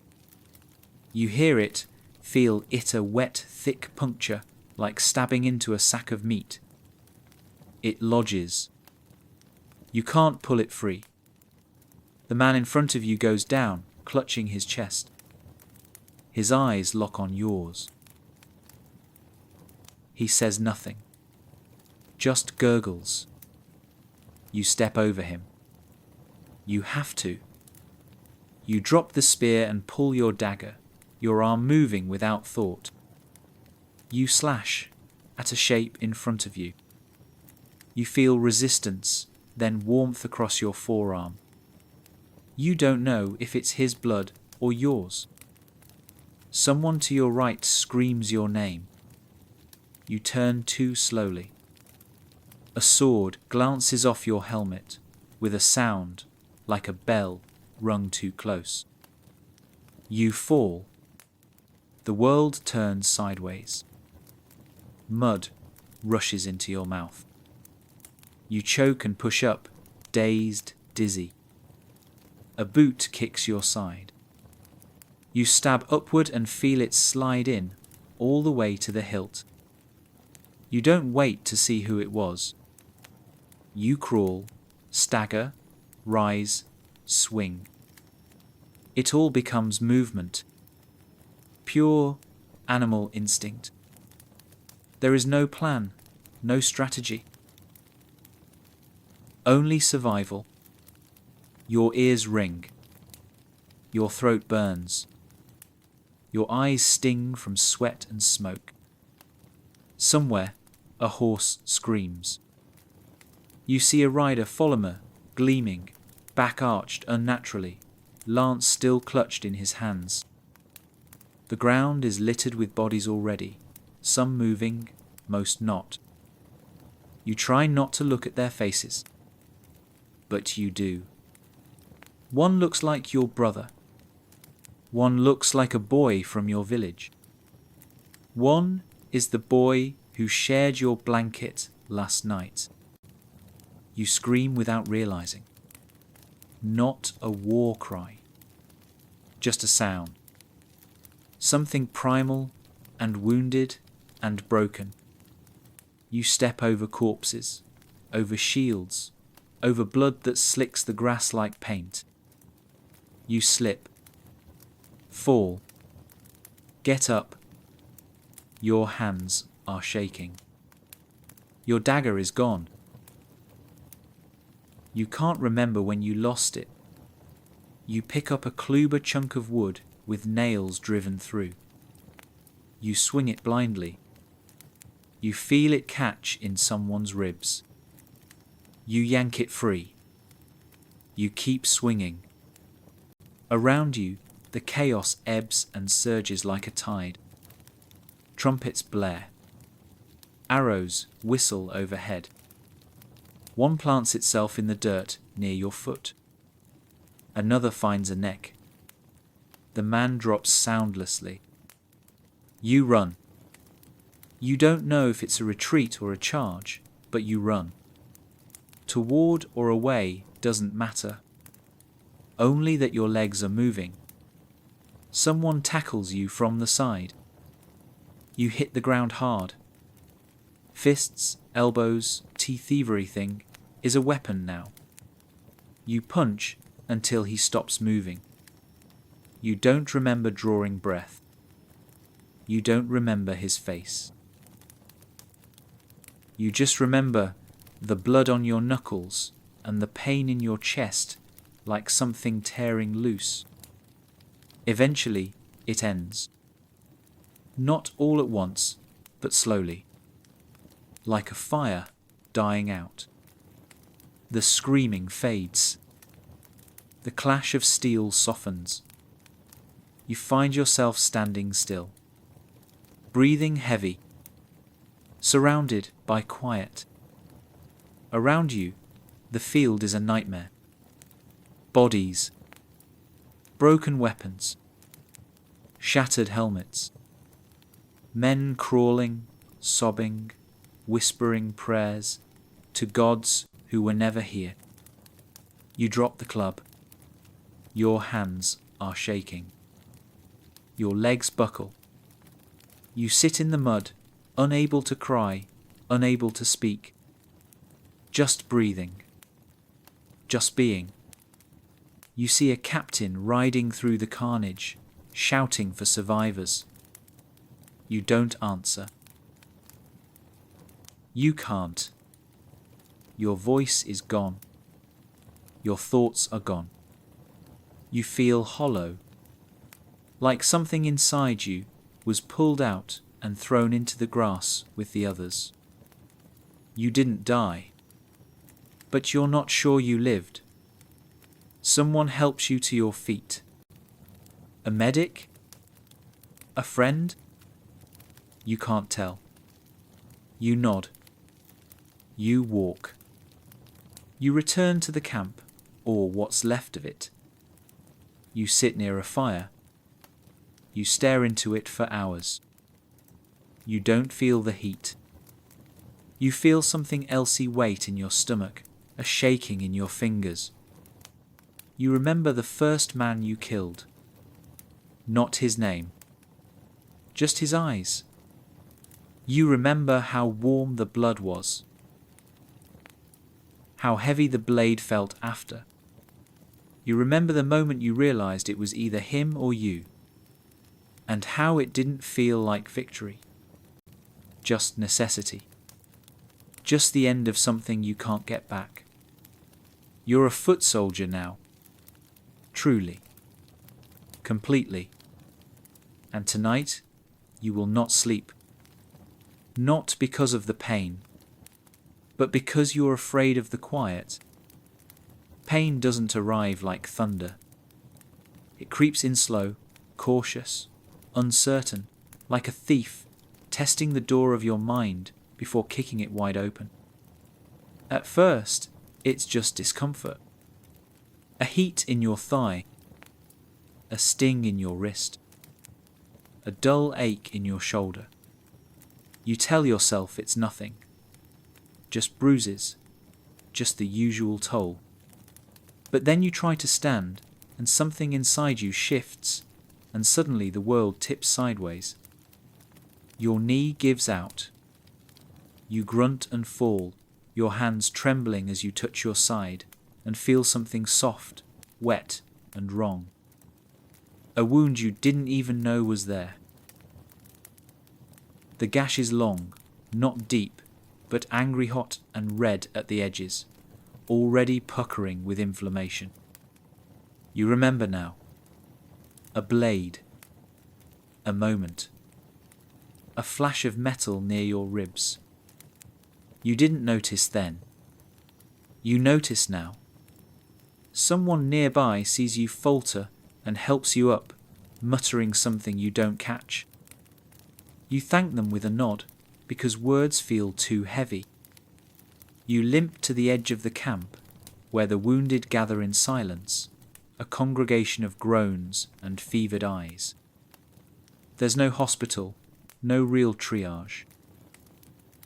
You hear it, feel it a wet, thick puncture like stabbing into a sack of meat. It lodges. You can't pull it free. The man in front of you goes down, clutching his chest. His eyes lock on yours. He says nothing. Just gurgles. You step over him. You have to. You drop the spear and pull your dagger, your arm moving without thought. You slash at a shape in front of you. You feel resistance, then warmth across your forearm. You don't know if it's his blood or yours. Someone to your right screams your name. You turn too slowly. A sword glances off your helmet with a sound like a bell rung too close. You fall. The world turns sideways. Mud rushes into your mouth. You choke and push up, dazed, dizzy. A boot kicks your side. You stab upward and feel it slide in, all the way to the hilt. You don't wait to see who it was. You crawl, stagger, rise, swing. It all becomes movement. Pure animal instinct. There is no plan, no strategy. Only survival. Your ears ring. Your throat burns. Your eyes sting from sweat and smoke. Somewhere, a horse screams. You see a rider follower, gleaming, back arched unnaturally, lance still clutched in his hands. The ground is littered with bodies already, some moving, most not. You try not to look at their faces, but you do. One looks like your brother. One looks like a boy from your village. One is the boy who shared your blanket last night. You scream without realizing. Not a war cry. Just a sound. Something primal and wounded and broken. You step over corpses, over shields, over blood that slicks the grass like paint. You slip. Fall. Get up. Your hands are shaking. Your dagger is gone. You can't remember when you lost it. You pick up a Kluber chunk of wood with nails driven through. You swing it blindly. You feel it catch in someone's ribs. You yank it free. You keep swinging. Around you, the chaos ebbs and surges like a tide. Trumpets blare. Arrows whistle overhead. One plants itself in the dirt near your foot. Another finds a neck. The man drops soundlessly. You run. You don't know if it's a retreat or a charge, but you run. Toward or away doesn't matter. Only that your legs are moving. Someone tackles you from the side. You hit the ground hard. Fists, elbows, teeth, everything is a weapon now. You punch until he stops moving. You don't remember drawing breath. You don't remember his face. You just remember the blood on your knuckles and the pain in your chest like something tearing loose. Eventually, it ends. Not all at once, but slowly. Like a fire dying out. The screaming fades. The clash of steel softens. You find yourself standing still. Breathing heavy. Surrounded by quiet. Around you, the field is a nightmare. Bodies. Broken weapons. Shattered helmets. Men crawling, sobbing, whispering prayers to gods who were never here. You drop the club. Your hands are shaking. Your legs buckle. You sit in the mud, unable to cry, unable to speak. Just breathing. Just being. You see a captain riding through the carnage, shouting for survivors. You don't answer. You can't. Your voice is gone. Your thoughts are gone. You feel hollow, like something inside you was pulled out and thrown into the grass with the others. You didn't die, but you're not sure you lived. Someone helps you to your feet. A medic? A friend? You can't tell. You nod. You walk. You return to the camp, or what's left of it. You sit near a fire. You stare into it for hours. You don't feel the heat. You feel something elsey weight in your stomach, a shaking in your fingers. You remember the first man you killed. not his name, just his eyes. You remember how warm the blood was, how heavy the blade felt after. You remember the moment you realized it was either him or you, and how it didn't feel like victory, just necessity, just the end of something you can't get back. You're a foot soldier now, truly, completely, and tonight you will not sleep, not because of the pain, but because you're afraid of the quiet. Pain doesn't arrive like thunder. It creeps in slow, cautious, uncertain, like a thief, testing the door of your mind before kicking it wide open. At first, it's just discomfort. A heat in your thigh, a sting in your wrist, a dull ache in your shoulder. You tell yourself it's nothing, just bruises, just the usual toll. But then you try to stand, and something inside you shifts, and suddenly the world tips sideways. Your knee gives out. You grunt and fall, your hands trembling as you touch your side, and feel something soft, wet, and wrong. A wound you didn't even know was there. The gash is long, not deep, but angry hot and red at the edges, already puckering with inflammation. You remember now. A blade. A moment. A flash of metal near your ribs. You didn't notice then. You notice now. Someone nearby sees you falter and helps you up, muttering something you don't catch. You thank them with a nod, because words feel too heavy. You limp to the edge of the camp, where the wounded gather in silence, a congregation of groans and fevered eyes. There's no hospital, no real triage.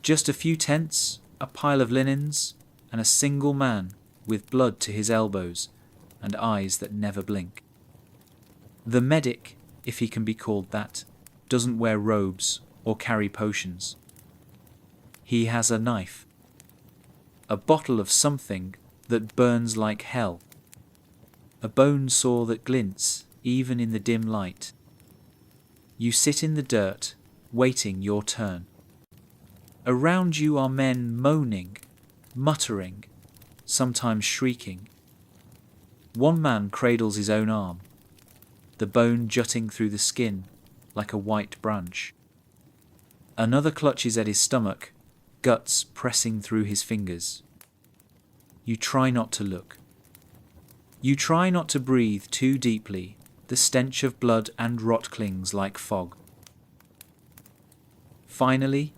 Just a few tents, a pile of linens, and a single man with blood to his elbows and eyes that never blink. The medic, if he can be called that, doesn't wear robes or carry potions. He has a knife, a bottle of something that burns like hell, a bone saw that glints even in the dim light. You sit in the dirt, waiting your turn. Around you are men moaning, muttering, sometimes shrieking. One man cradles his own arm, the bone jutting through the skin like a white branch. Another clutches at his stomach, guts pressing through his fingers. You try not to look. You try not to breathe too deeply. The stench of blood and rot clings like fog. Finally,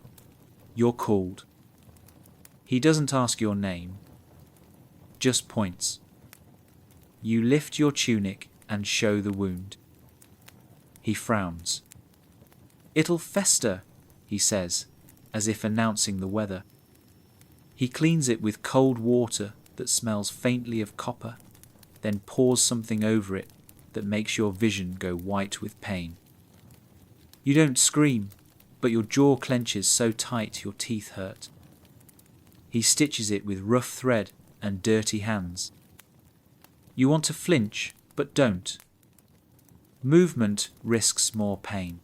you're called. He doesn't ask your name, just points. You lift your tunic and show the wound. He frowns. "It'll fester," he says, as if announcing the weather. He cleans it with cold water that smells faintly of copper, then pours something over it that makes your vision go white with pain. You don't scream, but your jaw clenches so tight your teeth hurt. He stitches it with rough thread and dirty hands. You want to flinch, but don't. Movement risks more pain.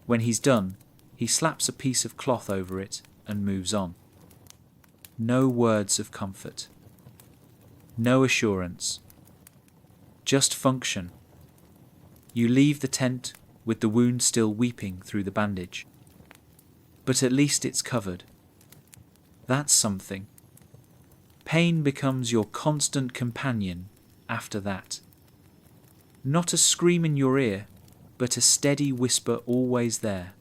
When he's done, he slaps a piece of cloth over it and moves on. No words of comfort. No assurance. Just function. You leave the tent with the wound still weeping through the bandage. But at least it's covered. That's something. Pain becomes your constant companion after that. Not a scream in your ear, but a steady whisper always there,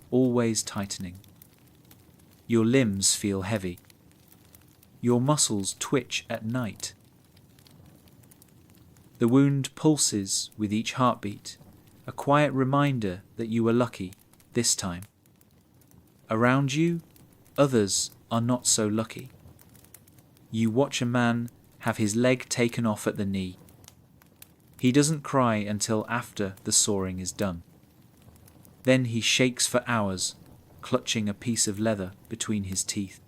always tightening. Your limbs feel heavy. Your muscles twitch at night. The wound pulses with each heartbeat, a quiet reminder that you were lucky this time. Around you, others are not so lucky. You watch a man have his leg taken off at the knee. He doesn't cry until after the sawing is done. Then he shakes for hours, clutching a piece of leather between his teeth.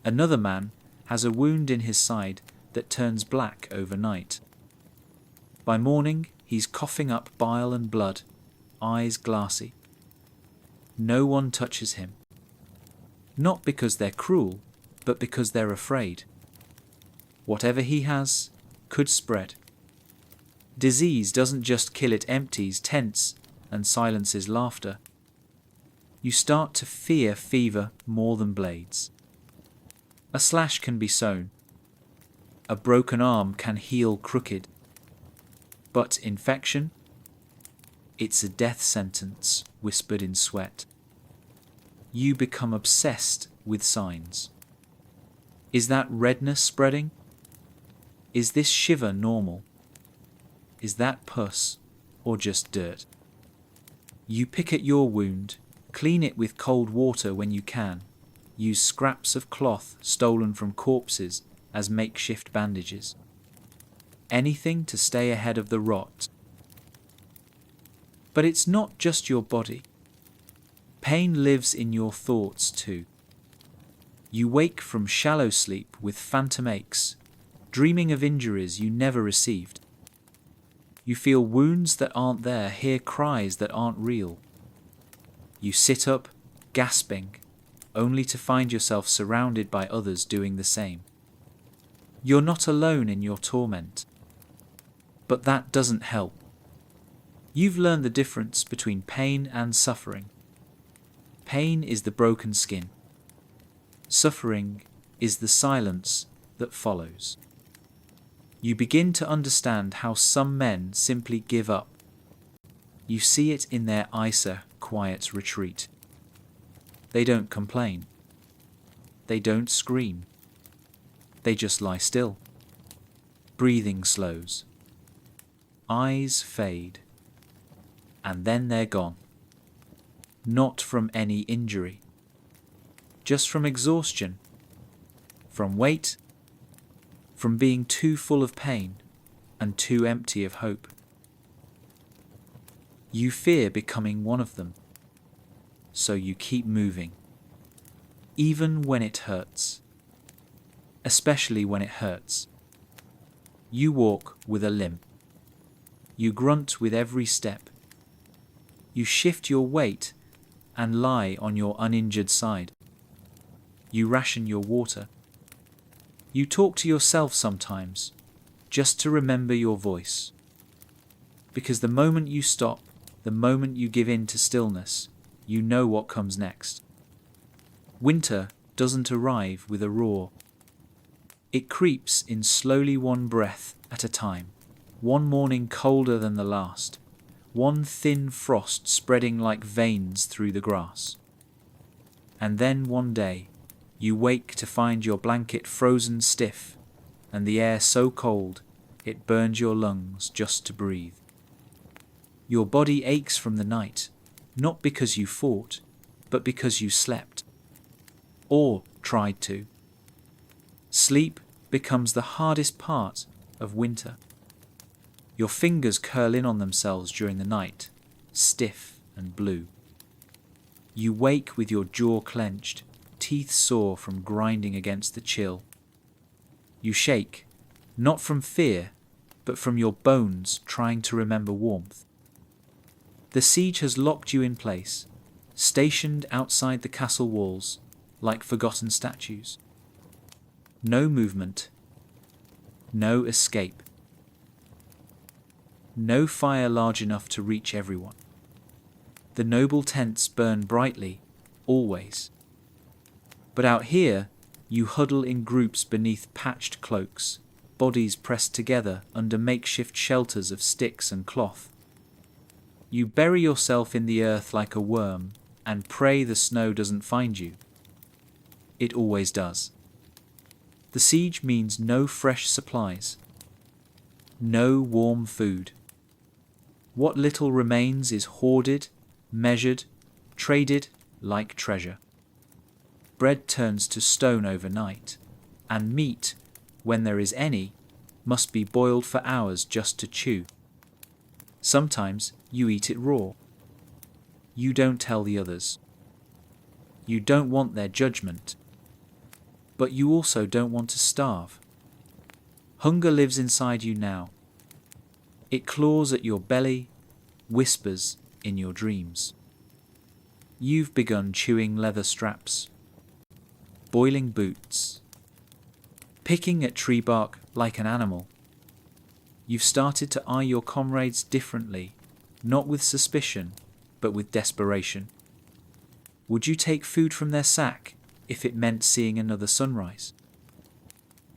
Another man has a wound in his side that turns black overnight. By morning, he's coughing up bile and blood, eyes glassy. No one touches him. Not because they're cruel, but because they're afraid. Whatever he has could spread. Disease doesn't just kill, it empties tents and silences laughter. You start to fear fever more than blades. A slash can be sewn. A broken arm can heal crooked. But infection? It's a death sentence whispered in sweat. You become obsessed with signs. Is that redness spreading? Is this shiver normal? Is that pus or just dirt? You pick at your wound, clean it with cold water when you can. Use scraps of cloth stolen from corpses as makeshift bandages. Anything to stay ahead of the rot. But it's not just your body. Pain lives in your thoughts too. You wake from shallow sleep with phantom aches, dreaming of injuries you never received. You feel wounds that aren't there, hear cries that aren't real. You sit up, gasping, only to find yourself surrounded by others doing the same. You're not alone in your torment. But that doesn't help. You've learned the difference between pain and suffering. Pain is the broken skin. Suffering is the silence that follows. You begin to understand how some men simply give up. You see it in their quiet retreat. They don't complain. They don't scream. They just lie still. Breathing slows. Eyes fade. And then they're gone. Not from any injury. Just from exhaustion. From weight. From being too full of pain and too empty of hope. You fear becoming one of them. So you keep moving. Even when it hurts. Especially when it hurts. You walk with a limp. You grunt with every step. You shift your weight and lie on your uninjured side. You ration your water. You talk to yourself sometimes, just to remember your voice. Because the moment you stop, the moment you give in to stillness, you know what comes next. Winter doesn't arrive with a roar. It creeps in slowly, one breath at a time, one morning colder than the last, one thin frost spreading like veins through the grass. And then one day, you wake to find your blanket frozen stiff and the air so cold it burns your lungs just to breathe. Your body aches from the night, not because you fought, but because you slept. Or tried to. Sleep becomes the hardest part of winter. Your fingers curl in on themselves during the night, stiff and blue. You wake with your jaw clenched, teeth sore from grinding against the chill. You shake, not from fear, but from your bones trying to remember warmth. The siege has locked you in place, stationed outside the castle walls, like forgotten statues. No movement, no escape. No fire large enough to reach everyone. The noble tents burn brightly, always. But out here, you huddle in groups beneath patched cloaks, bodies pressed together under makeshift shelters of sticks and cloth. You bury yourself in the earth like a worm and pray the snow doesn't find you. It always does. The siege means no fresh supplies, no warm food. What little remains is hoarded, measured, traded like treasure. Bread turns to stone overnight, and meat, when there is any, must be boiled for hours just to chew. Sometimes you eat it raw. You don't tell the others. You don't want their judgment. But you also don't want to starve. Hunger lives inside you now. It claws at your belly, whispers in your dreams. You've begun chewing leather straps, boiling boots, picking at tree bark like an animal. You've started to eye your comrades differently, not with suspicion, but with desperation. Would you take food from their sack if it meant seeing another sunrise?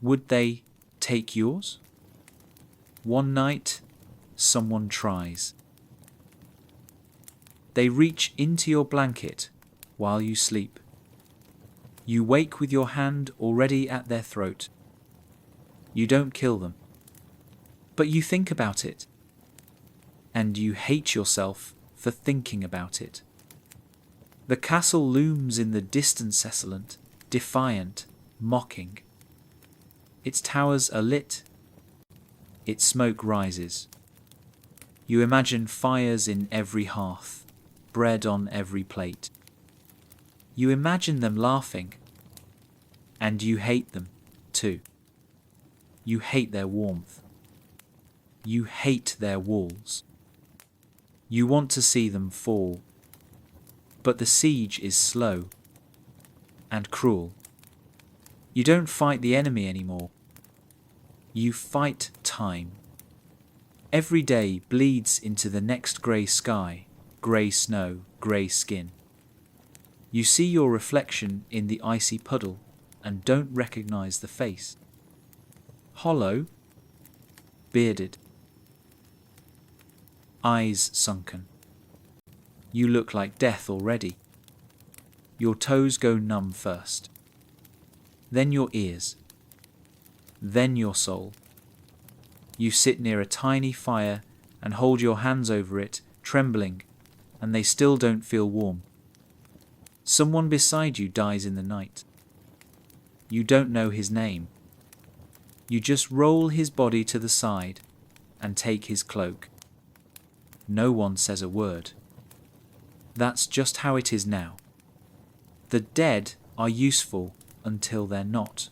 Would they take yours? One night, someone tries. They reach into your blanket while you sleep. You wake with your hand already at their throat. You don't kill them, but you think about it, and you hate yourself for thinking about it. The castle looms in the distance, Cecilent, defiant, mocking. Its towers are lit. Its smoke rises. You imagine fires in every hearth, bread on every plate. You imagine them laughing, and you hate them too. You hate their warmth. You hate their walls. You want to see them fall. But the siege is slow and cruel. You don't fight the enemy anymore. You fight time. Every day bleeds into the next grey sky, grey snow, grey skin. You see your reflection in the icy puddle and don't recognize the face. Hollow, bearded, eyes sunken. You look like death already. Your toes go numb first, then your ears, then your soul. You sit near a tiny fire and hold your hands over it, trembling, and they still don't feel warm. Someone beside you dies in the night. You don't know his name. You just roll his body to the side and take his cloak. No one says a word. That's just how it is now. The dead are useful until they're not.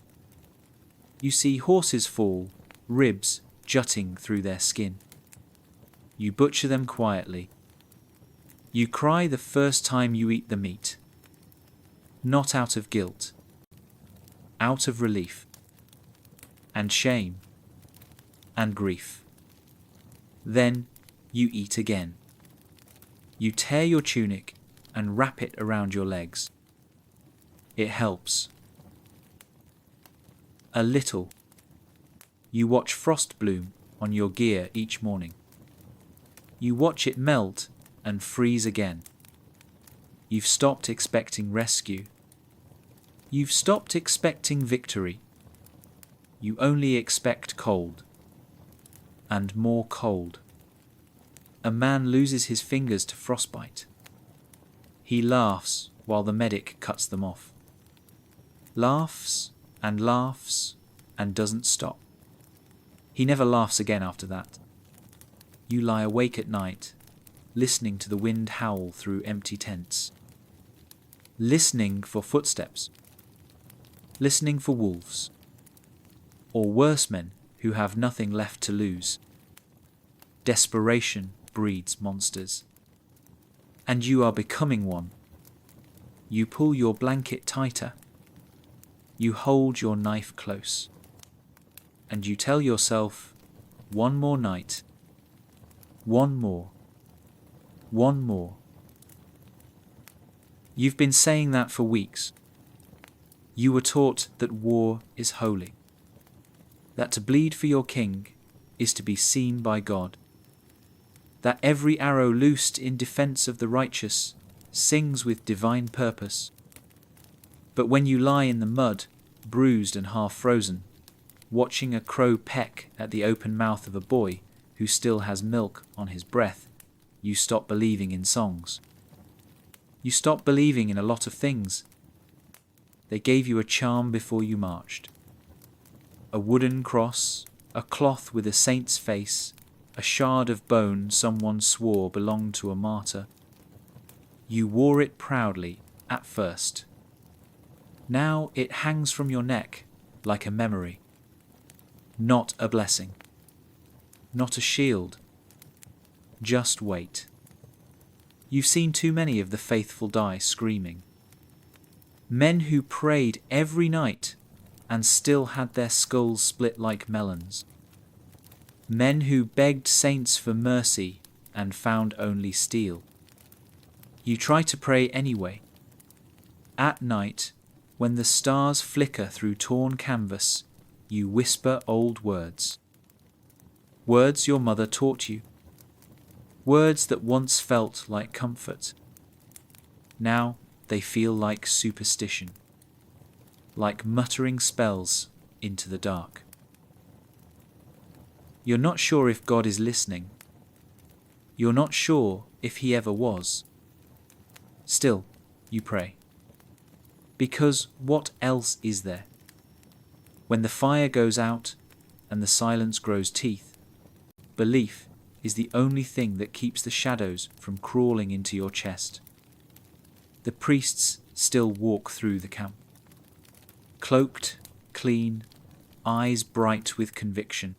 You see horses fall, ribs jutting through their skin. You butcher them quietly. You cry the first time you eat the meat. Not out of guilt, out of relief, and shame, and grief. Then you eat again. You tear your tunic and wrap it around your legs. It helps. A little. You watch frost bloom on your gear each morning. You watch it melt and freeze again. You've stopped expecting rescue. You've stopped expecting victory. You only expect cold. And more cold. A man loses his fingers to frostbite. He laughs while the medic cuts them off. Laughs and doesn't stop. He never laughs again after that. You lie awake at night, listening to the wind howl through empty tents. Listening for footsteps. Listening for wolves. Or worse men who have nothing left to lose. Desperation breeds monsters. And you are becoming one. You pull your blanket tighter. You hold your knife close. And you tell yourself, one more night. One more. One more. You've been saying that for weeks. You were taught that war is holy. That to bleed for your king is to be seen by God. That every arrow loosed in defense of the righteous sings with divine purpose. But when you lie in the mud, bruised and half frozen, watching a crow peck at the open mouth of a boy who still has milk on his breath, you stop believing in songs. You stop believing in a lot of things. They gave you a charm before you marched. A wooden cross, a cloth with a saint's face, a shard of bone someone swore belonged to a martyr. You wore it proudly at first. Now it hangs from your neck like a memory. Not a blessing. Not a shield. Just wait. You've seen too many of the faithful die screaming. Men who prayed every night and still had their skulls split like melons. Men who begged saints for mercy and found only steel. You try to pray anyway. At night, when the stars flicker through torn canvas, you whisper old words. Words your mother taught you. Words that once felt like comfort. Now they feel like superstition. Like muttering spells into the dark. You're not sure if God is listening. You're not sure if he ever was. Still, you pray. Because what else is there? When the fire goes out and the silence grows teeth, belief is the only thing that keeps the shadows from crawling into your chest. The priests still walk through the camp. Cloaked, clean, eyes bright with conviction.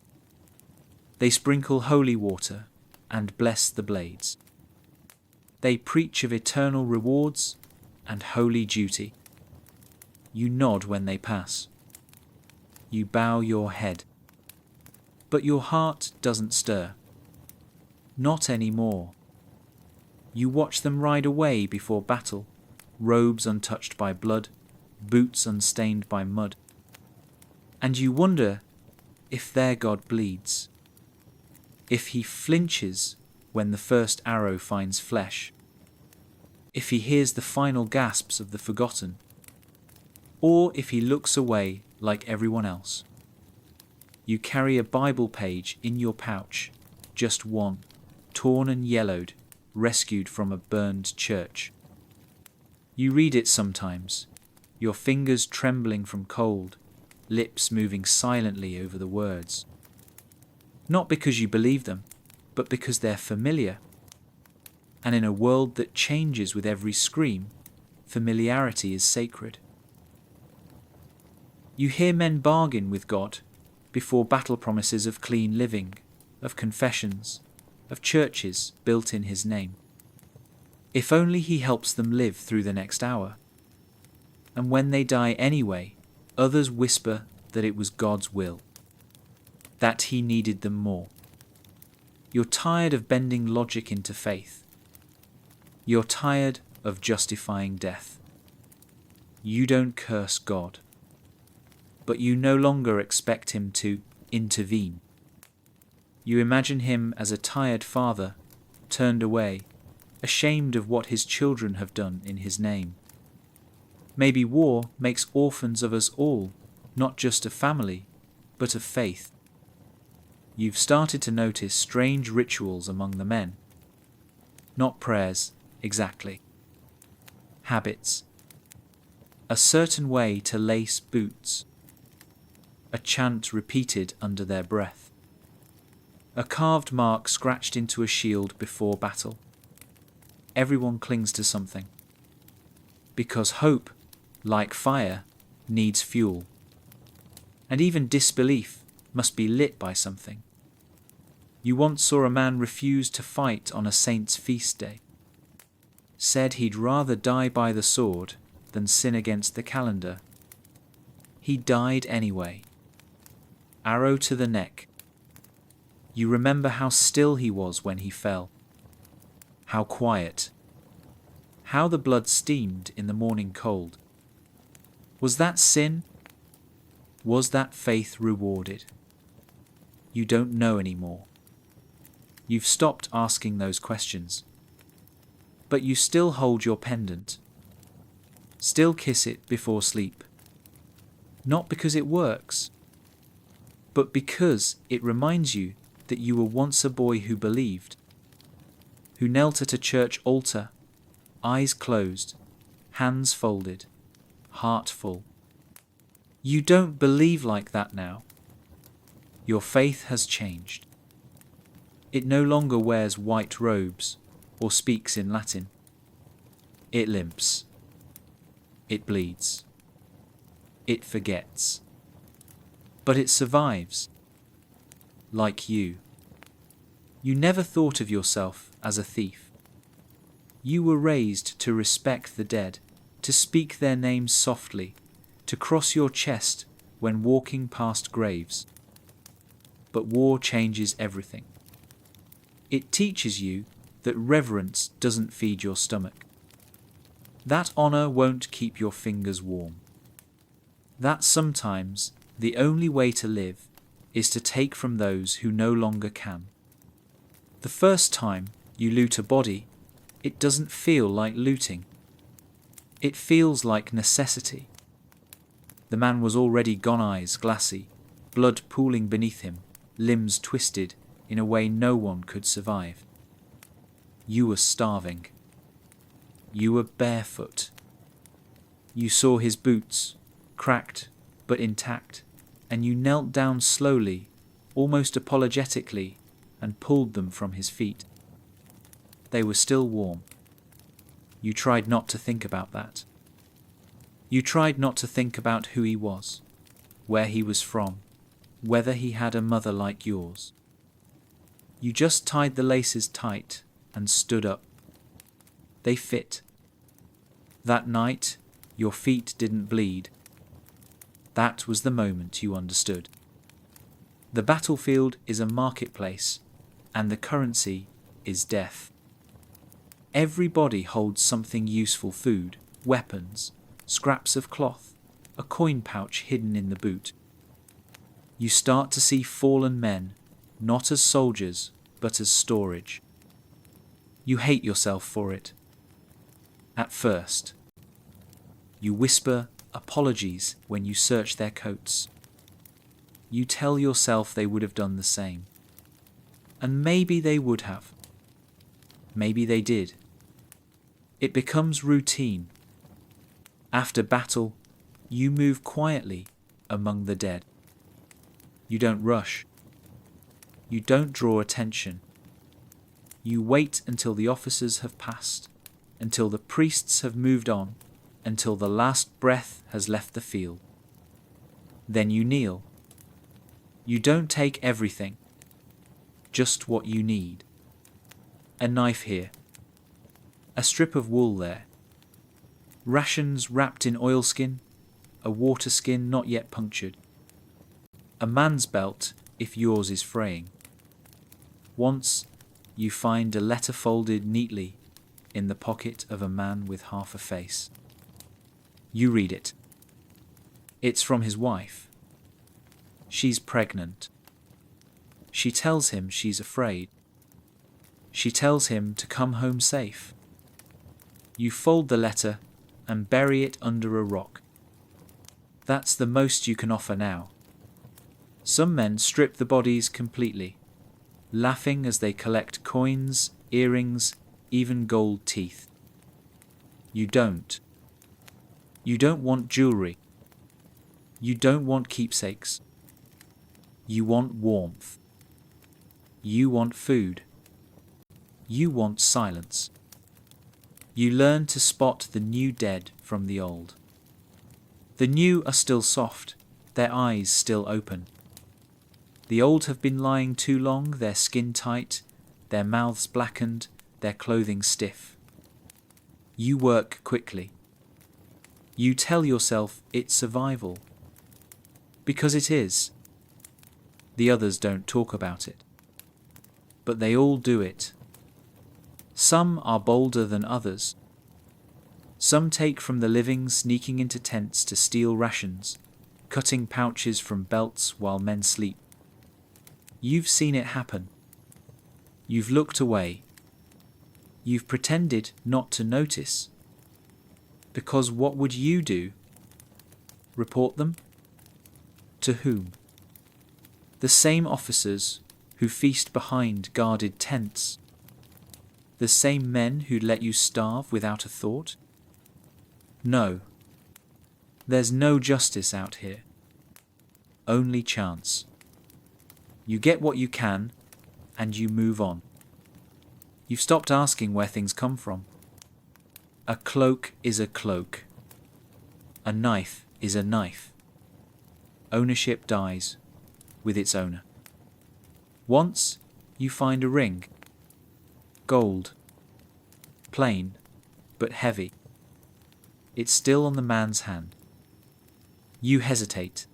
They sprinkle holy water and bless the blades. They preach of eternal rewards and holy duty. You nod when they pass. You bow your head. But your heart doesn't stir. Not anymore. You watch them ride away before battle, robes untouched by blood, boots unstained by mud. And you wonder if their God bleeds. If he flinches when the first arrow finds flesh. If he hears the final gasps of the forgotten. Or if he looks away like everyone else. You carry a Bible page in your pouch, just one, torn and yellowed, rescued from a burned church. You read it sometimes, your fingers trembling from cold, lips moving silently over the words. Not because you believe them, but because they're familiar. And in a world that changes with every scream, familiarity is sacred. You hear men bargain with God before battle promises of clean living, of confessions, of churches built in his name. If only he helps them live through the next hour. And when they die anyway, others whisper that it was God's will, that he needed them more. You're tired of bending logic into faith. You're tired of justifying death. You don't curse God, but you no longer expect him to intervene. You imagine him as a tired father, turned away, ashamed of what his children have done in his name. Maybe war makes orphans of us all, not just of family, but of faith. You've started to notice strange rituals among the men. Not prayers, exactly. Habits. A certain way to lace boots. A chant repeated under their breath. A carved mark scratched into a shield before battle. Everyone clings to something. Because hope, like fire, needs fuel. And even disbelief must be lit by something. You once saw a man refuse to fight on a saint's feast day. Said he'd rather die by the sword than sin against the calendar. He died anyway. Arrow to the neck. You remember how still he was when he fell. How quiet. How the blood steamed in the morning cold. Was that sin? Was that faith rewarded? You don't know anymore. You've stopped asking those questions. But you still hold your pendant. Still kiss it before sleep. Not because it works, but because it reminds you that you were once a boy who believed, who knelt at a church altar, eyes closed, hands folded, heart full. You don't believe like that now. Your faith has changed. It no longer wears white robes or speaks in Latin. It limps. It bleeds. It forgets. But it survives. Like you. You never thought of yourself as a thief. You were raised to respect the dead, to speak their names softly, to cross your chest when walking past graves. But war changes everything. It teaches you that reverence doesn't feed your stomach. That honor won't keep your fingers warm. That sometimes the only way to live is to take from those who no longer can. The first time you loot a body, it doesn't feel like looting. It feels like necessity. The man was already gone, eyes glassy, blood pooling beneath him, limbs twisted in a way no one could survive. You were starving. You were barefoot. You saw his boots, cracked but intact, and you knelt down slowly, almost apologetically, and pulled them from his feet. They were still warm. You tried not to think about that. You tried not to think about who he was, where he was from, whether he had a mother like yours. You just tied the laces tight and stood up. They fit. That night, your feet didn't bleed. That was the moment you understood. The battlefield is a marketplace, and the currency is death. Everybody holds something useful: food, weapons, scraps of cloth, a coin pouch hidden in the boot. You start to see fallen men, not as soldiers, but as storage. You hate yourself for it. At first. You whisper apologies when you search their coats. You tell yourself they would have done the same. And maybe they would have. Maybe they did. It becomes routine. After battle, you move quietly among the dead. You don't rush. You don't draw attention. You wait until the officers have passed, until the priests have moved on, until the last breath has left the field. Then you kneel. You don't take everything, just what you need. A knife here, a strip of wool there, rations wrapped in oilskin, a water skin not yet punctured, a man's belt if yours is fraying. Once you find a letter folded neatly in the pocket of a man with half a face. You read it. It's from his wife. She's pregnant. She tells him she's afraid. She tells him to come home safe. You fold the letter and bury it under a rock. That's the most you can offer now. Some men strip the bodies completely, laughing as they collect coins, earrings, even gold teeth. You don't. You don't want jewelry. You don't want keepsakes. You want warmth. You want food. You want silence. You learn to spot the new dead from the old. The new are still soft, their eyes still open. The old have been lying too long, their skin tight, their mouths blackened, their clothing stiff. You work quickly. You tell yourself it's survival. Because it is. The others don't talk about it. But they all do it. Some are bolder than others. Some take from the living, sneaking into tents to steal rations, cutting pouches from belts while men sleep. You've seen it happen. You've looked away. You've pretended not to notice. Because what would you do? Report them? To whom? The same officers who feast behind guarded tents? The same men who'd let you starve without a thought? No. There's no justice out here. Only chance. You get what you can, and you move on. You've stopped asking where things come from. A cloak is a cloak. A knife is a knife. Ownership dies with its owner. Once you find a ring. Gold. Plain, but heavy. It's still on the man's hand. You hesitate.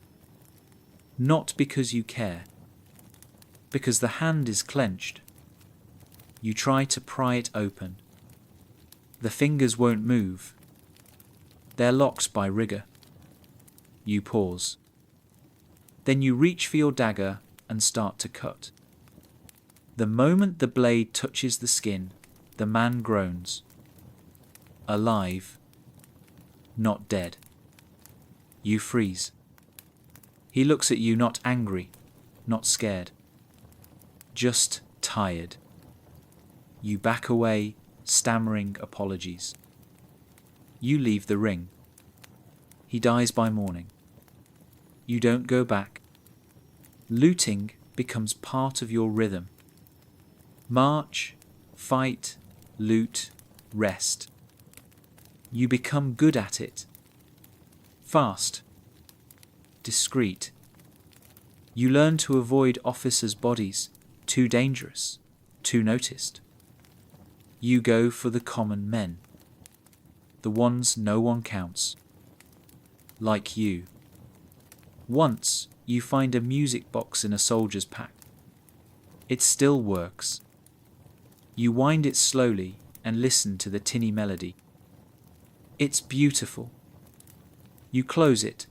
Not because you care. Because the hand is clenched. You try to pry it open. The fingers won't move. They're locked by rigor. You pause. Then you reach for your dagger and start to cut. The moment the blade touches the skin, the man groans. Alive, not dead. You freeze. He looks at you not angry, not scared. Just tired. You back away, stammering apologies. You leave the ring. He dies by morning. You don't go back. Looting becomes part of your rhythm. March, fight, loot, rest. You become good at it. Fast. Discreet. You learn to avoid officers' bodies, too dangerous, too noticed. You go for the common men, the ones no one counts. Like you. Once you find a music box in a soldier's pack. It still works. You wind it slowly and listen to the tinny melody. It's beautiful. You close it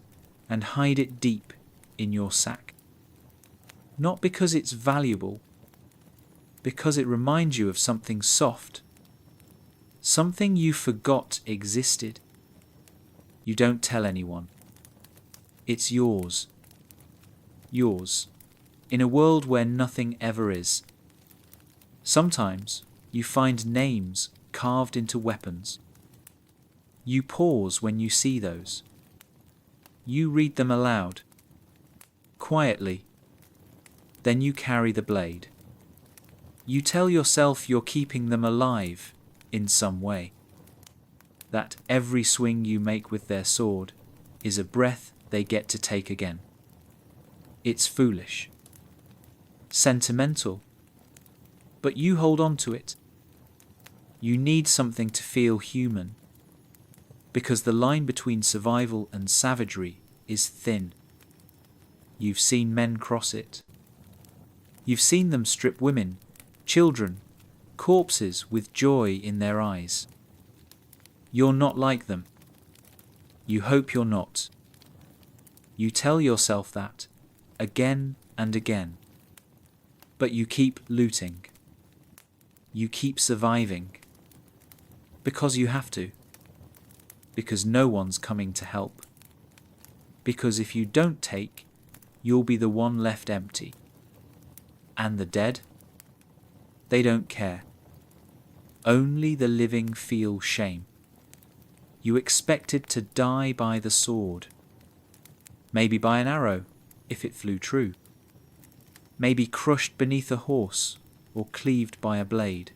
and hide it deep in your sack. Not because it's valuable, because it reminds you of something soft, something you forgot existed. You don't tell anyone. It's yours. Yours, in a world where nothing ever is. Sometimes you find names carved into weapons. You pause when you see those. You read them aloud, quietly. Then you carry the blade. You tell yourself you're keeping them alive in some way. That every swing you make with their sword is a breath they get to take again. It's foolish, sentimental, but you hold on to it. You need something to feel human, because the line between survival and savagery is thin. You've seen men cross it. You've seen them strip women, children, corpses with joy in their eyes. You're not like them. You hope you're not. You tell yourself that again and again. But you keep looting. You keep surviving. Because you have to. Because no one's coming to help. Because if you don't take, you'll be the one left empty. And the dead? They don't care. Only the living feel shame. You expected to die by the sword. Maybe by an arrow, if it flew true. Maybe crushed beneath a horse or cleaved by a blade.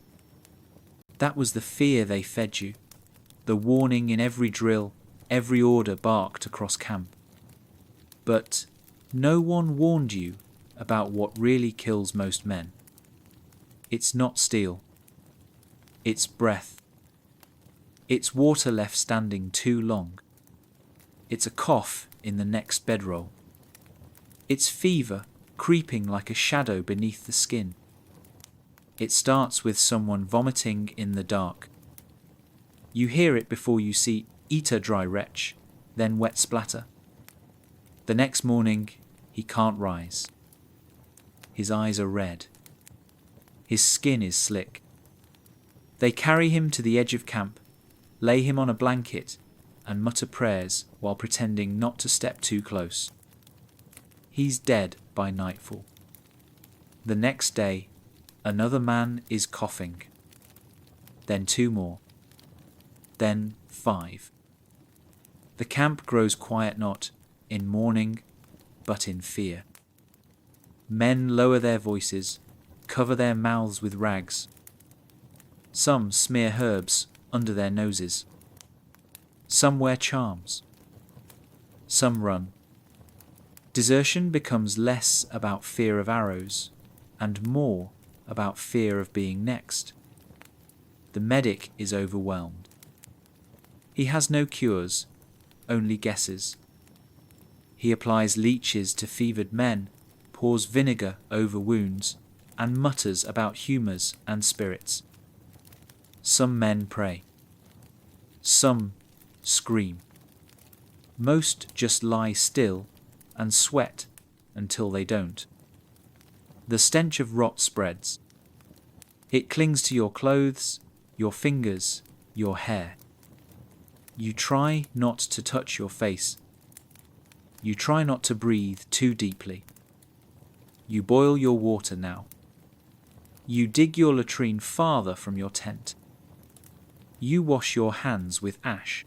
That was the fear they fed you, the warning in every drill, every order barked across camp. But no one warned you about what really kills most men. It's not steel. It's breath. It's water left standing too long. It's a cough in the next bedroll. It's fever creeping like a shadow beneath the skin. It starts with someone vomiting in the dark. You hear it before you see eater dry retch, then wet splatter. The next morning, he can't rise. His eyes are red. His skin is slick. They carry him to the edge of camp, lay him on a blanket, and mutter prayers while pretending not to step too close. He's dead by nightfall. The next day, another man is coughing. Then 2 more. Then 5. The camp grows quiet not in mourning, but in fear. Men lower their voices, cover their mouths with rags. Some smear herbs under their noses. Some wear charms. Some run. Desertion becomes less about fear of arrows and more about fear of being next. The medic is overwhelmed. He has no cures, only guesses. He applies leeches to fevered men, pours vinegar over wounds, and mutters about humours and spirits. Some men pray. Some scream. Most just lie still and sweat until they don't. The stench of rot spreads. It clings to your clothes, your fingers, your hair. You try not to touch your face. You try not to breathe too deeply. You boil your water now. You dig your latrine farther from your tent. You wash your hands with ash.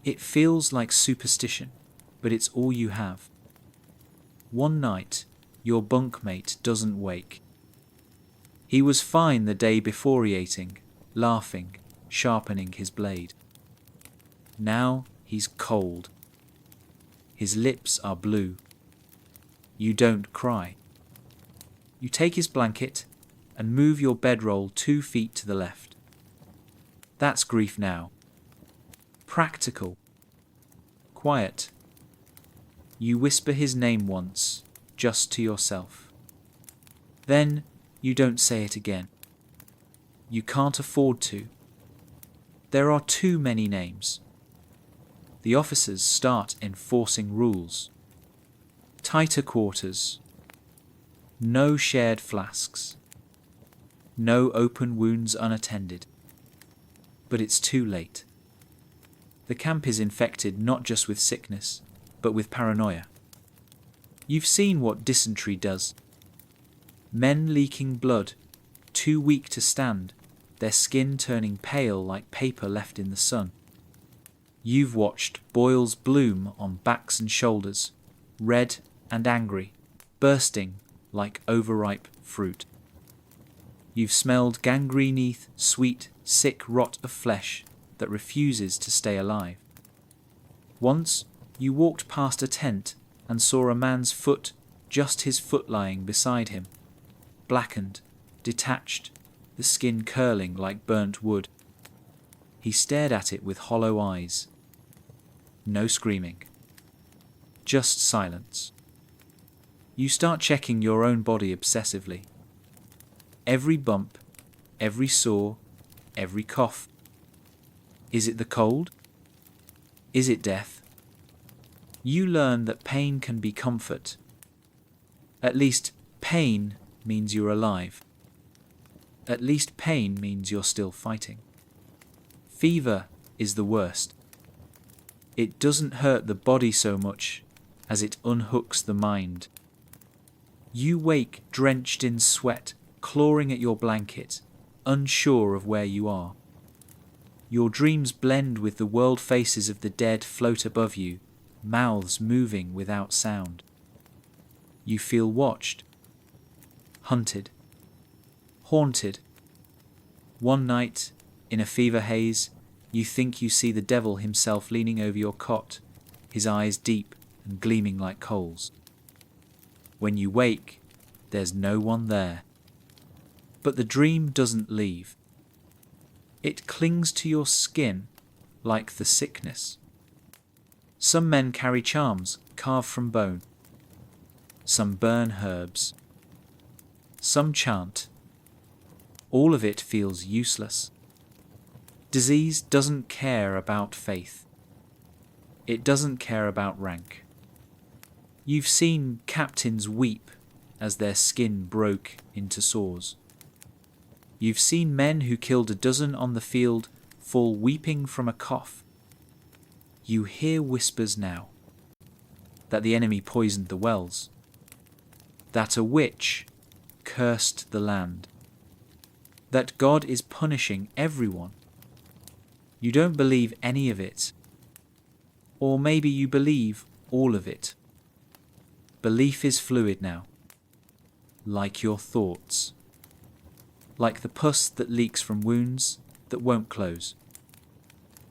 It feels like superstition, but it's all you have. One night, your bunkmate doesn't wake. He was fine the day before eating, laughing, sharpening his blade. Now he's cold. His lips are blue. You don't cry. You take his blanket and move your bedroll 2 feet to the left. That's grief now. Practical. Quiet. You whisper his name once, just to yourself. Then you don't say it again. You can't afford to. There are too many names. The officers start enforcing rules. Tighter quarters. No shared flasks. No open wounds unattended. But it's too late. The camp is infected not just with sickness, but with paranoia. You've seen what dysentery does. Men leaking blood, too weak to stand, their skin turning pale like paper left in the sun. You've watched boils bloom on backs and shoulders, red and angry, bursting like overripe fruit. You've smelled gangrenous, sweet, sick rot of flesh that refuses to stay alive. Once you walked past a tent and saw a man's foot, just his foot lying beside him, blackened, detached, the skin curling like burnt wood. He stared at it with hollow eyes. No screaming. Just silence. You start checking your own body obsessively. Every bump, every sore, every cough. Is it the cold? Is it death? You learn that pain can be comfort. At least pain means you're alive. At least pain means you're still fighting. Fever is the worst. It doesn't hurt the body so much as it unhooks the mind. You wake drenched in sweat, clawing at your blanket, unsure of where you are. Your dreams blend with the world faces of the dead float above you, mouths moving without sound. You feel watched, hunted, haunted. One night, in a fever haze, you think you see the devil himself leaning over your cot, his eyes deep and gleaming like coals. When you wake, there's no one there. But the dream doesn't leave. It clings to your skin like the sickness. Some men carry charms carved from bone. Some burn herbs. Some chant. All of it feels useless. Disease doesn't care about faith. It doesn't care about rank. You've seen captains weep as their skin broke into sores. You've seen men who killed a dozen on the field fall weeping from a cough. You hear whispers now that the enemy poisoned the wells, that a witch cursed the land, that God is punishing everyone. You don't believe any of it, or maybe you believe all of it. Belief is fluid now. like your thoughts. Like the pus that leaks from wounds that won't close.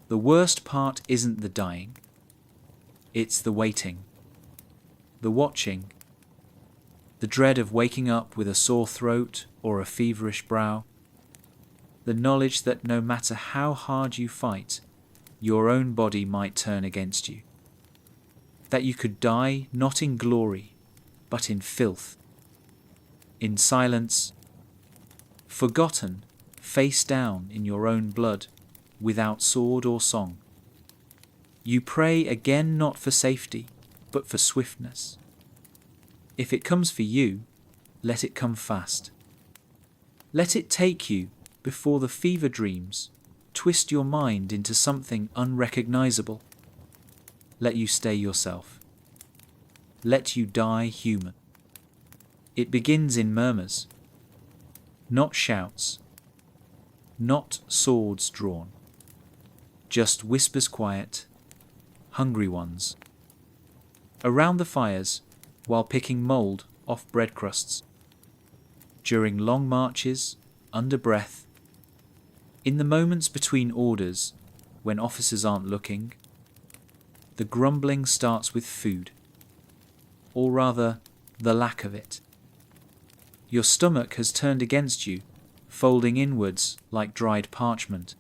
The worst part isn't the dying. It's the waiting. The watching. The dread of waking up with a sore throat or a feverish brow. The knowledge that no matter how hard you fight, your own body might turn against you. That you could die not in glory, but in filth. In silence, forgotten, face down in your own blood, without sword or song. You pray again not for safety, but for swiftness. If it comes for you, let it come fast. Let it take you before the fever dreams twist your mind into something unrecognizable. Let you stay yourself. Let you die human. It begins in murmurs, not shouts, not swords drawn, just whispers quiet, hungry ones. Around the fires, while picking mould off bread crusts. During long marches, under breath. In the moments between orders, when officers aren't looking. The grumbling starts with food. Or rather, the lack of it. Your stomach has turned against you, folding inwards like dried parchment.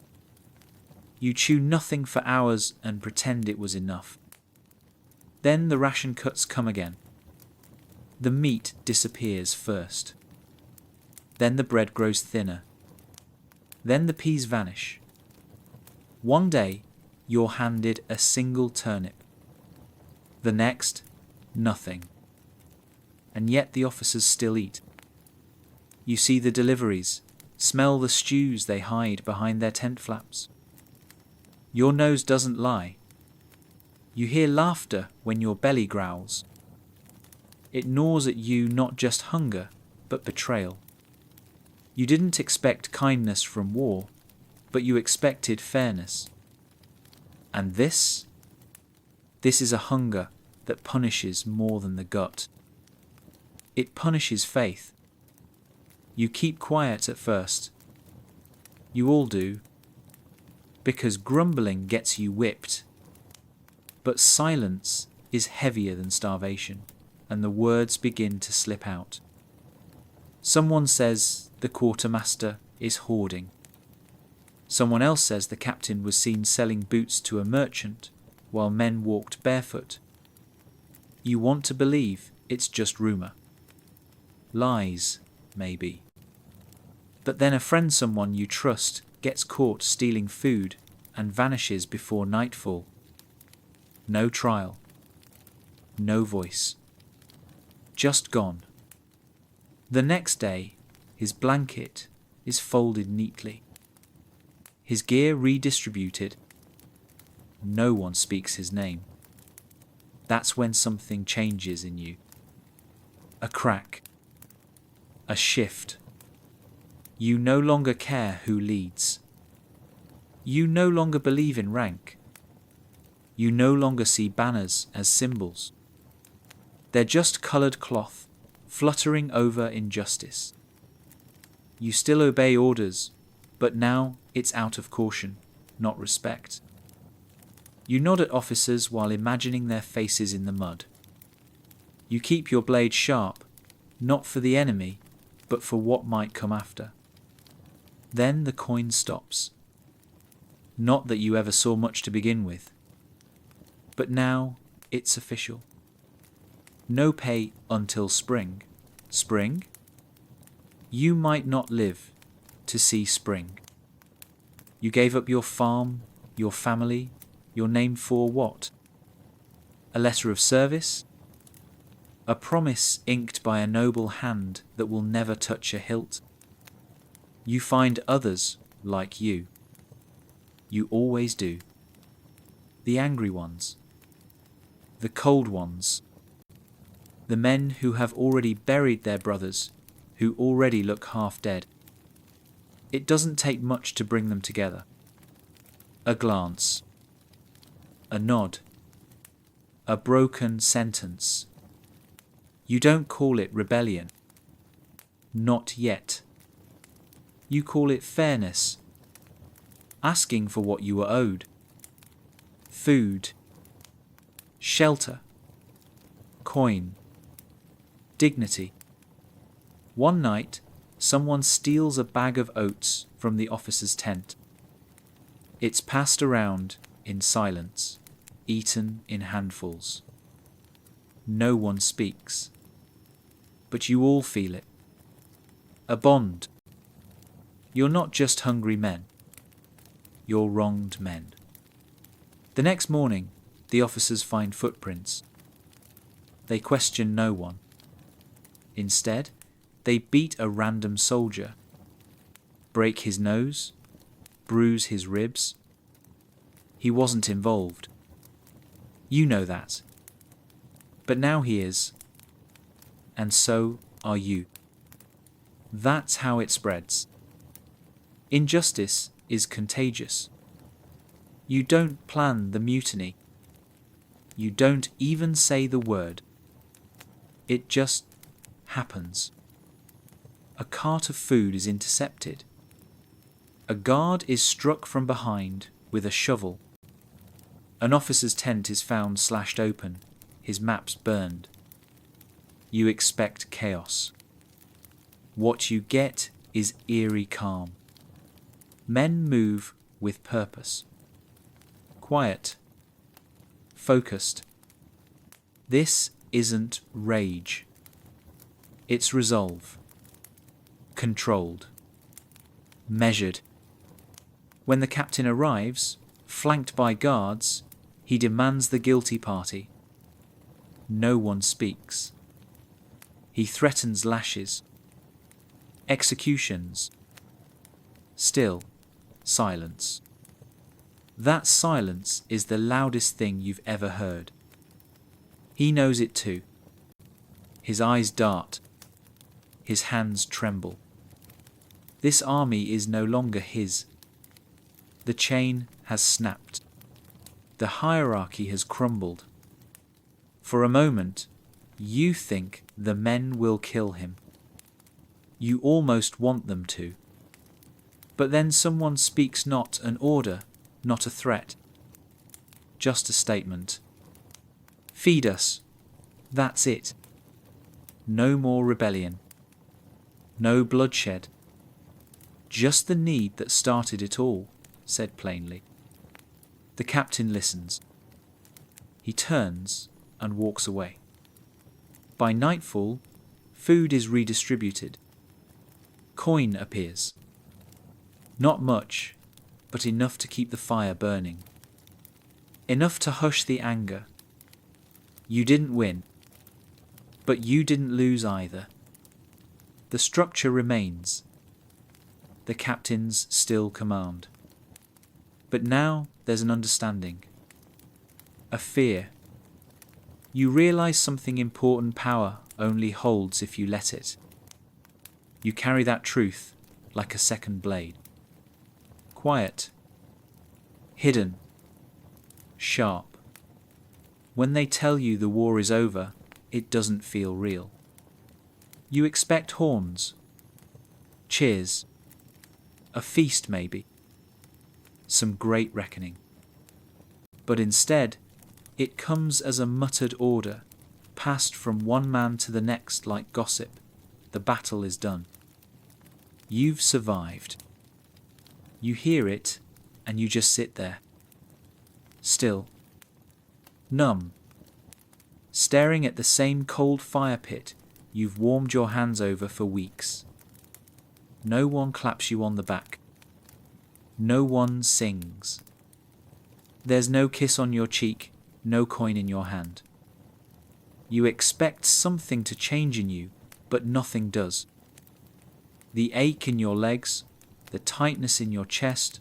You chew nothing for hours and pretend it was enough. Then the ration cuts come again. The meat disappears first. Then the bread grows thinner. Then the peas vanish. One day, you're handed a single turnip. The next, nothing. And yet the officers still eat. You see the deliveries, smell the stews they hide behind their tent flaps. Your nose doesn't lie. You hear laughter when your belly growls. It gnaws at you not just hunger, but betrayal. You didn't expect kindness from war, but you expected fairness. And this is a hunger that punishes more than the gut. It punishes faith. You keep quiet at first. You all do. Because grumbling gets you whipped. But silence is heavier than starvation, and the words begin to slip out. Someone says the quartermaster is hoarding. Someone else says the captain was seen selling boots to a merchant while men walked barefoot. You want to believe it's just rumour. Lies, maybe. But then a friend, someone you trust, gets caught stealing food and vanishes before nightfall. No trial. No voice. Just gone. The next day, his blanket is folded neatly. His gear redistributed. No one speaks his name. That's when something changes in you. A crack. A shift. You no longer care who leads. You no longer believe in rank. You no longer see banners as symbols. They're just coloured cloth, fluttering over injustice. You still obey orders, but now it's out of caution, not respect. You nod at officers while imagining their faces in the mud. You keep your blade sharp, not for the enemy, but for what might come after. Then the coin stops. Not that you ever saw much to begin with. But now it's official. No pay until spring. Spring? You might not live to see spring. You gave up your farm, your family, your name for what? A letter of service? A promise inked by a noble hand that will never touch a hilt? You find others like you. You always do. The angry ones. The cold ones. The men who have already buried their brothers, who already look half dead. It doesn't take much to bring them together. A glance. A nod. A broken sentence. You don't call it rebellion. Not yet. You call it fairness. Asking for what you were owed. Food. Shelter. Coin. Dignity. One night, someone steals a bag of oats from the officer's tent. It's passed around in silence, eaten in handfuls. No one speaks. But you all feel it. A bond. You're not just hungry men. You're wronged men. The next morning, the officers find footprints. They question no one. Instead, they beat a random soldier, break his nose, bruise his ribs. He wasn't involved. You know that. But now he is. And so are you. That's how it spreads. Injustice is contagious. You don't plan the mutiny. You don't even say the word. It just happens. A cart of food is intercepted. A guard is struck from behind with a shovel. An officer's tent is found slashed open, his maps burned. You expect chaos. What you get is eerie calm. Men move with purpose. Quiet. Focused. This isn't rage. It's resolve. Controlled. Measured. When the captain arrives, flanked by guards, he demands the guilty party. No one speaks. He threatens lashes. Executions. Still, silence. That silence is the loudest thing you've ever heard. He knows it too. His eyes dart. His hands tremble. This army is no longer his. The chain has snapped. The hierarchy has crumbled. For a moment, you think the men will kill him. You almost want them to. But then someone speaks not an order, not a threat. Just a statement. Feed us. That's it. No more rebellion. No bloodshed. Just the need that started it all, said plainly. The captain listens. He turns and walks away. By nightfall, food is redistributed. Coin appears. Not much, but enough to keep the fire burning. Enough to hush the anger. You didn't win, but you didn't lose either. The structure remains. The captains still command. But now there's an understanding. A fear. You realize something important power only holds if you let it. You carry that truth like a second blade. Quiet. Hidden. Sharp. When they tell you the war is over, it doesn't feel real. You expect horns. Cheers. A feast maybe. Some great reckoning. But instead, it comes as a muttered order, passed from one man to the next like gossip. The battle is done. You've survived. You hear it, and you just sit there. Still. Numb. Staring at the same cold fire pit you've warmed your hands over for weeks. No one claps you on the back. No one sings. There's no kiss on your cheek, no coin in your hand. You expect something to change in you, but nothing does. The ache in your legs, the tightness in your chest,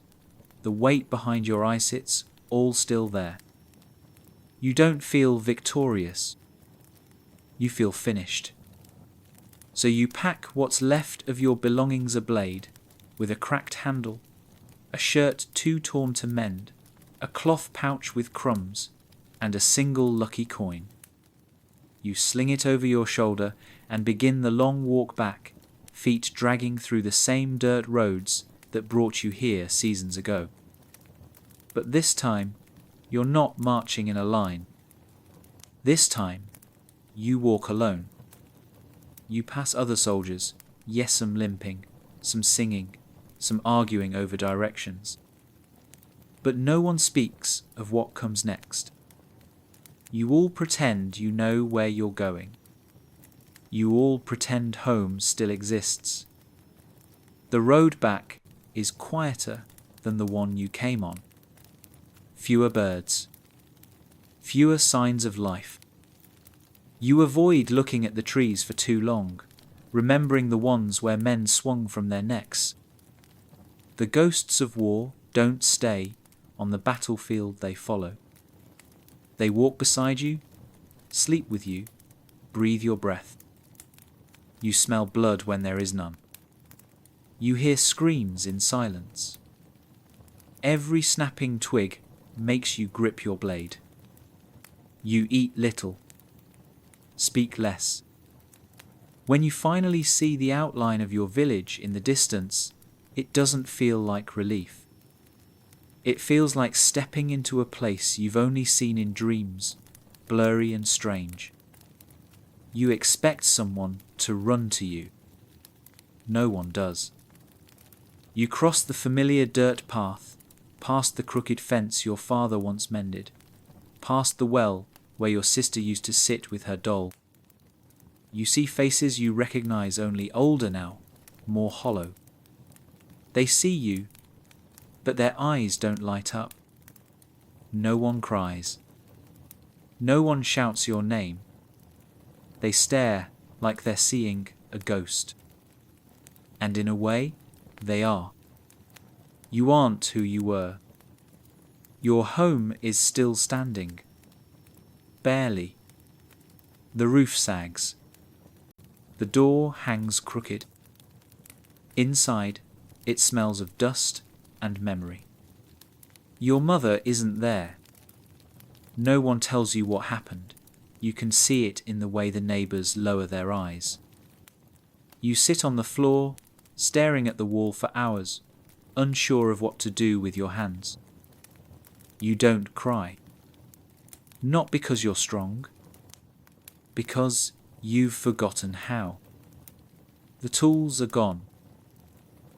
the weight behind your eyelids, all still there. You don't feel victorious. You feel finished. So you pack what's left of your belongings a blade, with a cracked handle, a shirt too torn to mend, a cloth pouch with crumbs, and a single lucky coin. You sling it over your shoulder and begin the long walk back, feet dragging through the same dirt roads that brought you here seasons ago. But this time, you're not marching in a line. This time, you walk alone. You pass other soldiers, yes, some limping, some singing, some arguing over directions. But no one speaks of what comes next. You all pretend you know where you're going. You all pretend home still exists. The road back is quieter than the one you came on. Fewer birds. Fewer signs of life. You avoid looking at the trees for too long, remembering the ones where men swung from their necks. The ghosts of war don't stay on the battlefield they follow. They walk beside you, sleep with you, breathe your breath. You smell blood when there is none. You hear screams in silence. Every snapping twig makes you grip your blade. You eat little, speak less. When you finally see the outline of your village in the distance, it doesn't feel like relief. It feels like stepping into a place you've only seen in dreams, blurry and strange. You expect someone to run to you. No one does. You cross the familiar dirt path, past the crooked fence your father once mended, past the well where your sister used to sit with her doll. You see faces you recognize, only older now, more hollow. They see you, but their eyes don't light up. No one cries. No one shouts your name. They stare like they're seeing a ghost. And in a way, they are. You aren't who you were. Your home is still standing. Barely. The roof sags. The door hangs crooked. Inside, it smells of dust and memory. Your mother isn't there. No one tells you what happened. You can see it in the way the neighbours lower their eyes. You sit on the floor, staring at the wall for hours, unsure of what to do with your hands. You don't cry. Not because you're strong, because you've forgotten how. The tools are gone.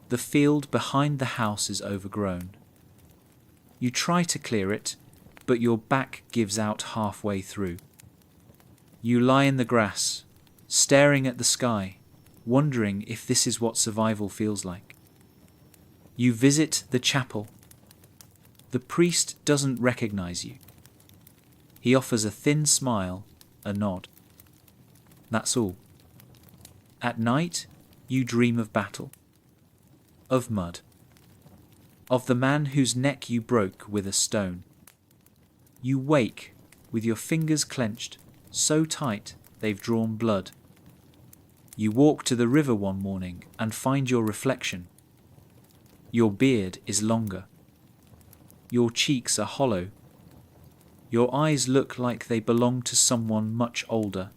The field behind the house is overgrown. You try to clear it, but your back gives out halfway through. You lie in the grass, staring at the sky, wondering if this is what survival feels like. You visit the chapel. The priest doesn't recognize you. He offers a thin smile, a nod. That's all. At night, you dream of battle, of mud, of the man whose neck you broke with a stone. You wake with your fingers clenched, so tight they've drawn blood. You walk to the river one morning and find your reflection. Your beard is longer. Your cheeks are hollow. Your eyes look like they belong to someone much older.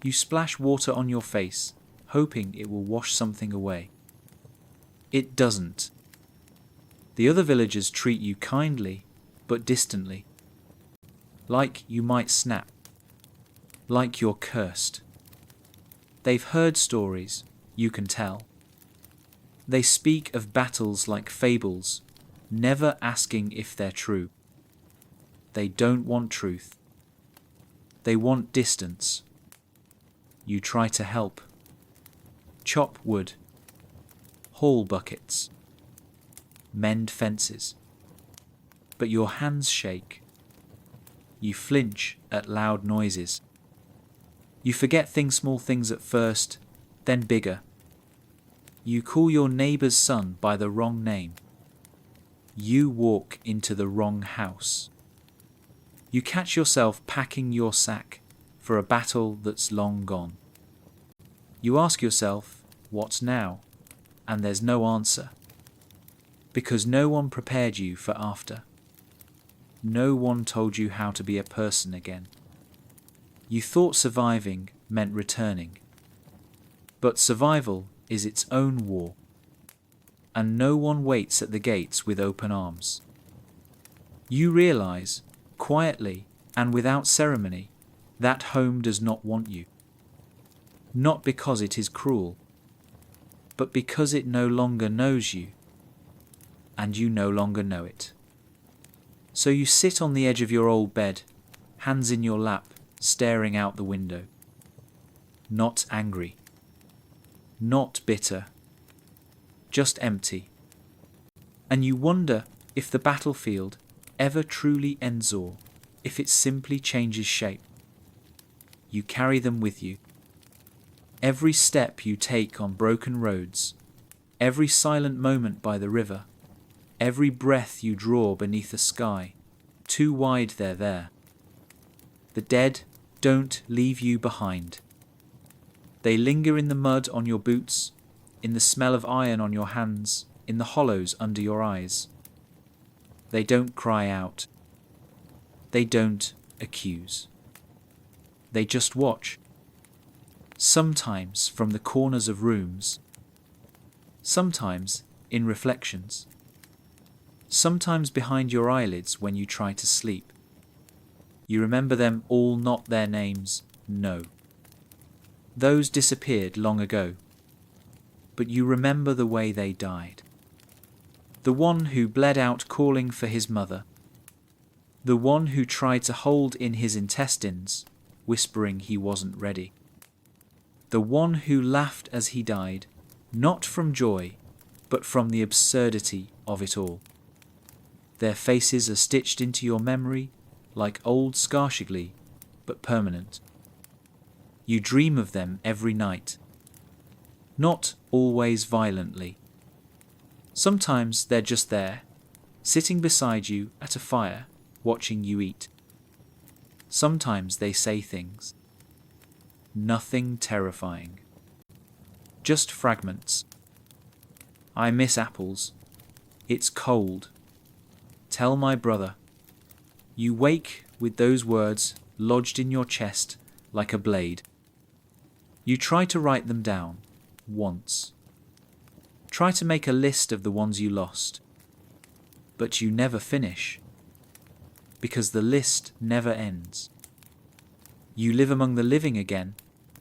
You splash water on your face, hoping it will wash something away. It doesn't. The other villagers treat you kindly, but distantly. Like you might snap. Like you're cursed. They've heard stories, you can tell. They speak of battles like fables, never asking if they're true. They don't want truth. They want distance. You try to help. Chop wood. Haul buckets. Mend fences. But your hands shake. You flinch at loud noises. You forget small things at first, then bigger. You call your neighbour's son by the wrong name. You walk into the wrong house. You catch yourself packing your sack for a battle that's long gone. You ask yourself, what now? And there's no answer. Because no one prepared you for after. No one told you how to be a person again. You thought surviving meant returning. But survival is its own war, and no one waits at the gates with open arms. You realize, quietly and without ceremony, that home does not want you. Not because it is cruel, but because it no longer knows you, and you no longer know it. So you sit on the edge of your old bed, hands in your lap, staring out the window. Not angry. Not bitter. Just empty. And you wonder if the battlefield ever truly ends or if it simply changes shape. You carry them with you. Every step you take on broken roads, every silent moment by the river, every breath you draw beneath a sky, too wide they're there. The dead don't leave you behind. They linger in the mud on your boots, in the smell of iron on your hands, in the hollows under your eyes. They don't cry out. They don't accuse. They just watch. Sometimes from the corners of rooms, sometimes in reflections, sometimes behind your eyelids when you try to sleep. You remember them all, not their names, no. Those disappeared long ago, but you remember the way they died. The one who bled out calling for his mother, the one who tried to hold in his intestines, whispering he wasn't ready. The one who laughed as he died, not from joy, but from the absurdity of it all. Their faces are stitched into your memory like old scarshigly, but permanent. You dream of them every night. Not always violently. Sometimes they're just there, sitting beside you at a fire, watching you eat. Sometimes they say things. Nothing terrifying. Just fragments. I miss apples. It's cold. Tell my brother. You wake with those words lodged in your chest like a blade. You try to write them down, once. Try to make a list of the ones you lost. But you never finish, because the list never ends. You live among the living again,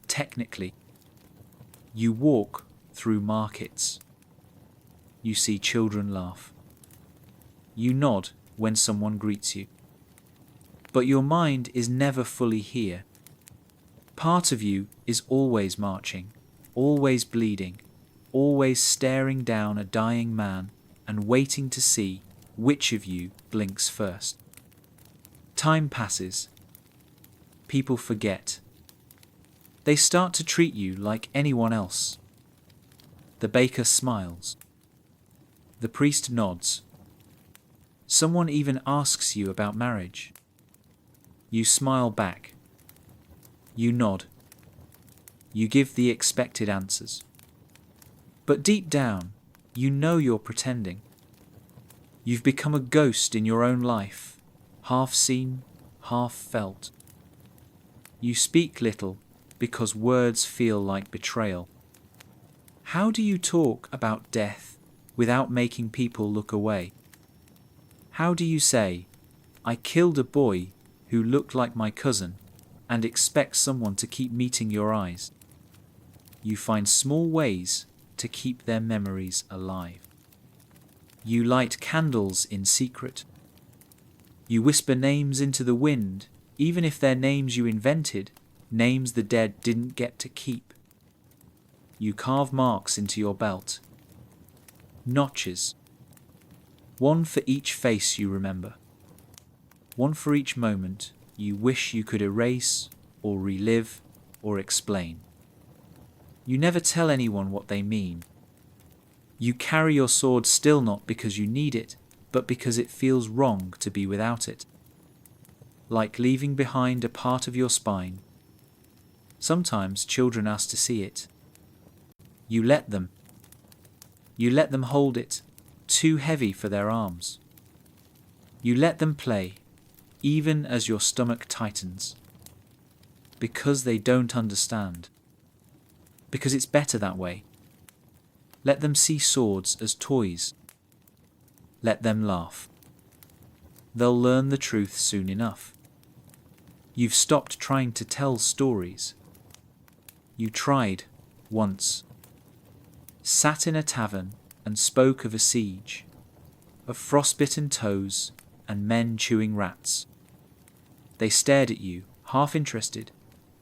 technically. You walk through markets. You see children laugh. You nod when someone greets you. But your mind is never fully here. Part of you is always marching, always bleeding, always staring down a dying man and waiting to see which of you blinks first. Time passes. People forget. They start to treat you like anyone else. The baker smiles. The priest nods. Someone even asks you about marriage. You smile back. You nod. You give the expected answers. But deep down, you know you're pretending. You've become a ghost in your own life, half seen, half felt. You speak little because words feel like betrayal. How do you talk about death without making people look away? How do you say, I killed a boy who looked like my cousin, and expect someone to keep meeting your eyes? You find small ways to keep their memories alive. You light candles in secret. You whisper names into the wind, even if they're names you invented, names the dead didn't get to keep. You carve marks into your belt. Notches. One for each face you remember. One for each moment you wish you could erase or relive or explain. You never tell anyone what they mean. You carry your sword still not because you need it, but because it feels wrong to be without it. Like leaving behind a part of your spine. Sometimes children ask to see it. You let them. You let them hold it, too heavy for their arms. You let them play, even as your stomach tightens. Because they don't understand. because it's better that way. Let them see swords as toys. Let them laugh. They'll learn the truth soon enough. You've stopped trying to tell stories. You tried once. Sat in a tavern and spoke of a siege, of frostbitten toes and men chewing rats. They stared at you, half interested,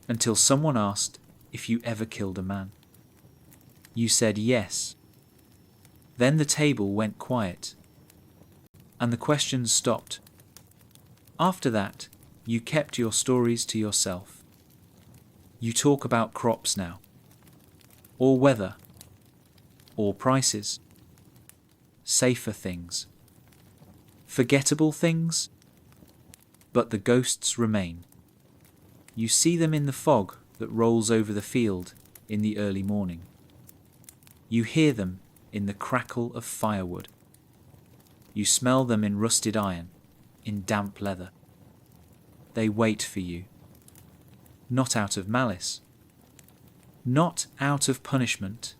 until someone asked if you ever killed a man. You said yes. Then the table went quiet, and the questions stopped. After that, you kept your stories to yourself. You talk about crops now, or weather, or prices, safer things, forgettable things, but the ghosts remain. You see them in the fog that rolls over the field in the early morning. You hear them in the crackle of firewood. You smell them in rusted iron, in damp leather. They wait for you. Not out of malice. Not out of punishment.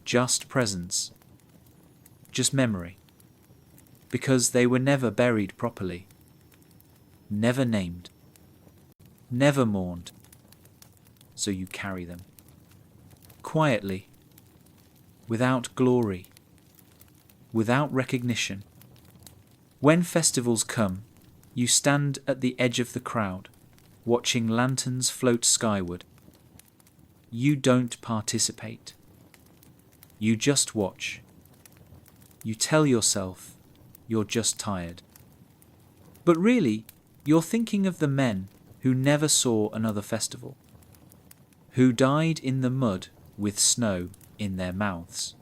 Just presence. Just memory. Because they were never buried properly. Never named. Never mourned. So you carry them. Quietly. Without glory. Without recognition. When festivals come, you stand at the edge of the crowd, watching lanterns float skyward. You don't participate. You just watch. You tell yourself you're just tired. But really, you're thinking of the men who never saw another festival, who died in the mud with snow in their mouths.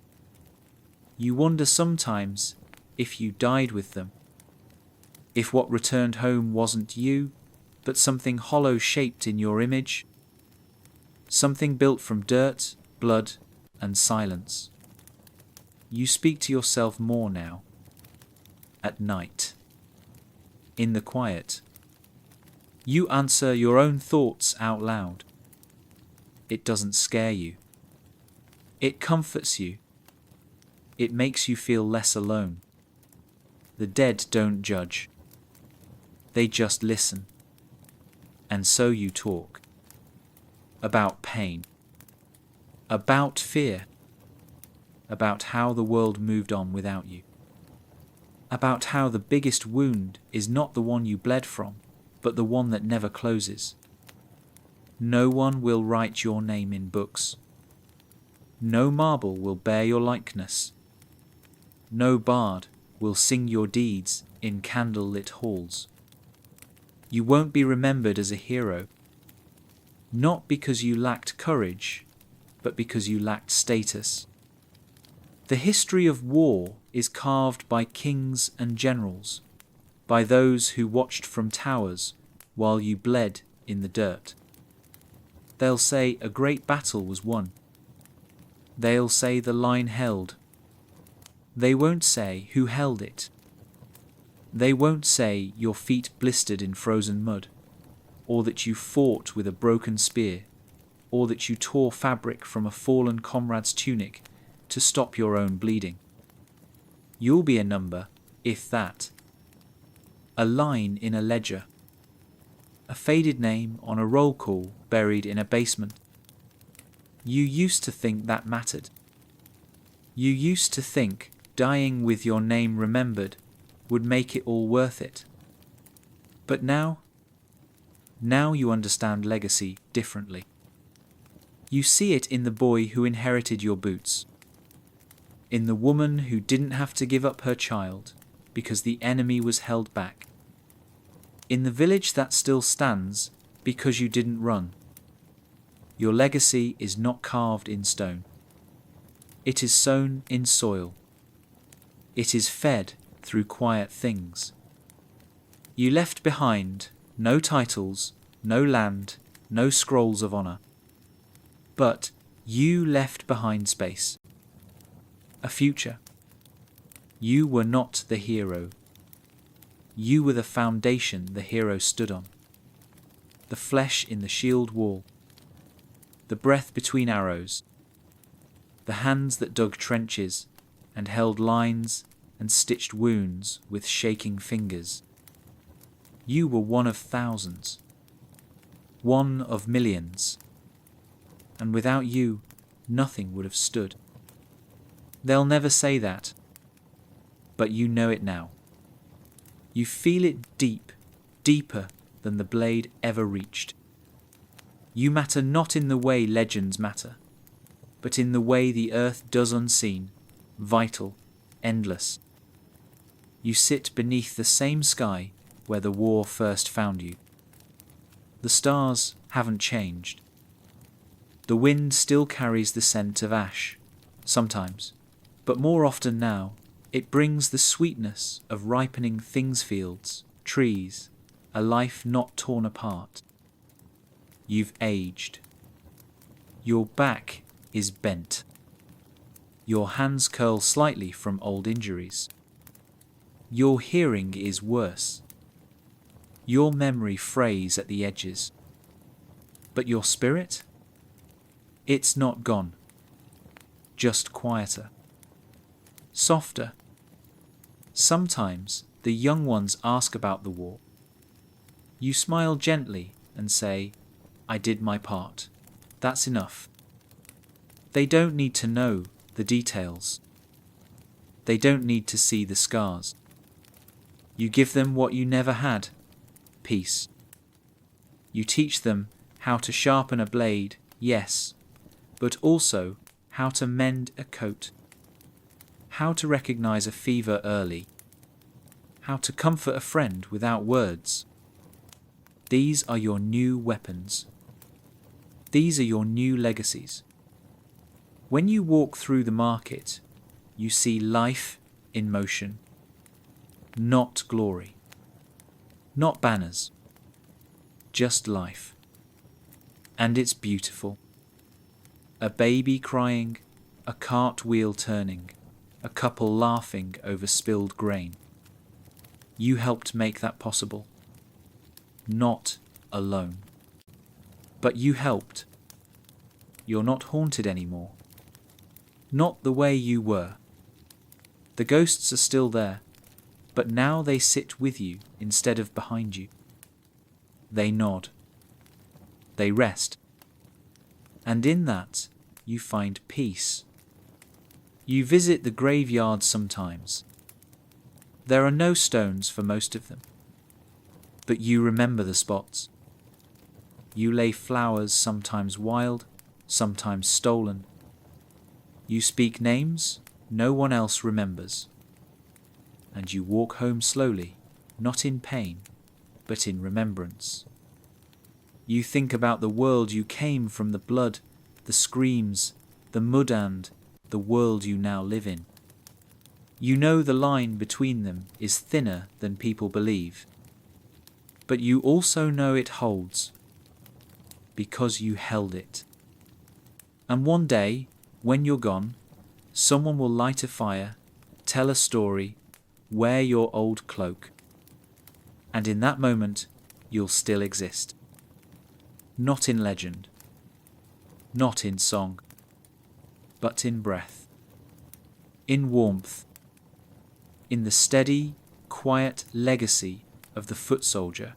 You wonder sometimes if you died with them, if what returned home wasn't you, but something hollow shaped in your image, something built from dirt, blood, and silence. You speak to yourself more now, at night, in the quiet. You answer your own thoughts out loud. It doesn't scare you. It comforts you. It makes you feel less alone. The dead don't judge. They just listen. And so you talk. About pain. About fear. About how the world moved on without you. About how the biggest wound is not the one you bled from, but the one that never closes. No one will write your name in books. No marble will bear your likeness. No bard will sing your deeds in candle-lit halls. You won't be remembered as a hero, not because you lacked courage, but because you lacked status. The history of war is carved by kings and generals, by those who watched from towers while you bled in the dirt. They'll say a great battle was won. They'll say the line held. They won't say who held it. They won't say your feet blistered in frozen mud, or that you fought with a broken spear, or that you tore fabric from a fallen comrade's tunic to stop your own bleeding. You'll be a number, if that. A line in a ledger. A faded name on a roll call buried in a basement. You used to think that mattered. You used to think dying with your name remembered would make it all worth it. But now you understand legacy differently. You see it in the boy who inherited your boots, in the woman who didn't have to give up her child because the enemy was held back, in the village that still stands because you didn't run. Your legacy is not carved in stone. It is sown in soil. It is fed through quiet things. You left behind no titles, no land, no scrolls of honor. But you left behind space. A future. You were not the hero. You were the foundation the hero stood on. The flesh in the shield wall. the breath between arrows, the hands that dug trenches and held lines and stitched wounds with shaking fingers. You were one of thousands, one of millions, and without you, nothing would have stood. They'll never say that, but you know it now. You feel it deep, deeper than the blade ever reached. You matter not in the way legends matter, but in the way the earth does unseen, vital, endless. You sit beneath the same sky where the war first found you. The stars haven't changed. The wind still carries the scent of ash, sometimes, but more often now, it brings the sweetness of ripening things fields, trees, a life not torn apart. You've aged. Your back is bent. Your hands curl slightly from old injuries. Your hearing is worse. Your memory frays at the edges. But your spirit? It's not gone. Just quieter. Softer. Sometimes the young ones ask about the war. You smile gently and say, "I did my part. That's enough." They don't need to know the details. They don't need to see the scars. You give them what you never had, peace. You teach them how to sharpen a blade, yes, but also how to mend a coat, how to recognize a fever early, how to comfort a friend without words. These are your new weapons. These are your new legacies. When you walk through the market, you see life in motion, not glory, not banners, just life. And it's beautiful. A baby crying, a cartwheel turning, a couple laughing over spilled grain. You helped make that possible. Not alone. But you helped. You're not haunted anymore. Not the way you were. The ghosts are still there, but now they sit with you instead of behind you. They nod. They rest. And in that, you find peace. You visit the graveyard sometimes. There are no stones for most of them, but you remember the spots. You lay flowers, sometimes wild, sometimes stolen. You speak names no one else remembers. And you walk home slowly, not in pain, but in remembrance. You think about the world you came from, the blood, the screams, the mud, and the world you now live in. You know the line between them is thinner than people believe, but you also know it holds, because you held it. And one day, when you're gone, someone will light a fire, tell a story, wear your old cloak, and in that moment you'll still exist. Not in legend, not in song, but in breath, in warmth, in the steady, quiet legacy of the foot soldier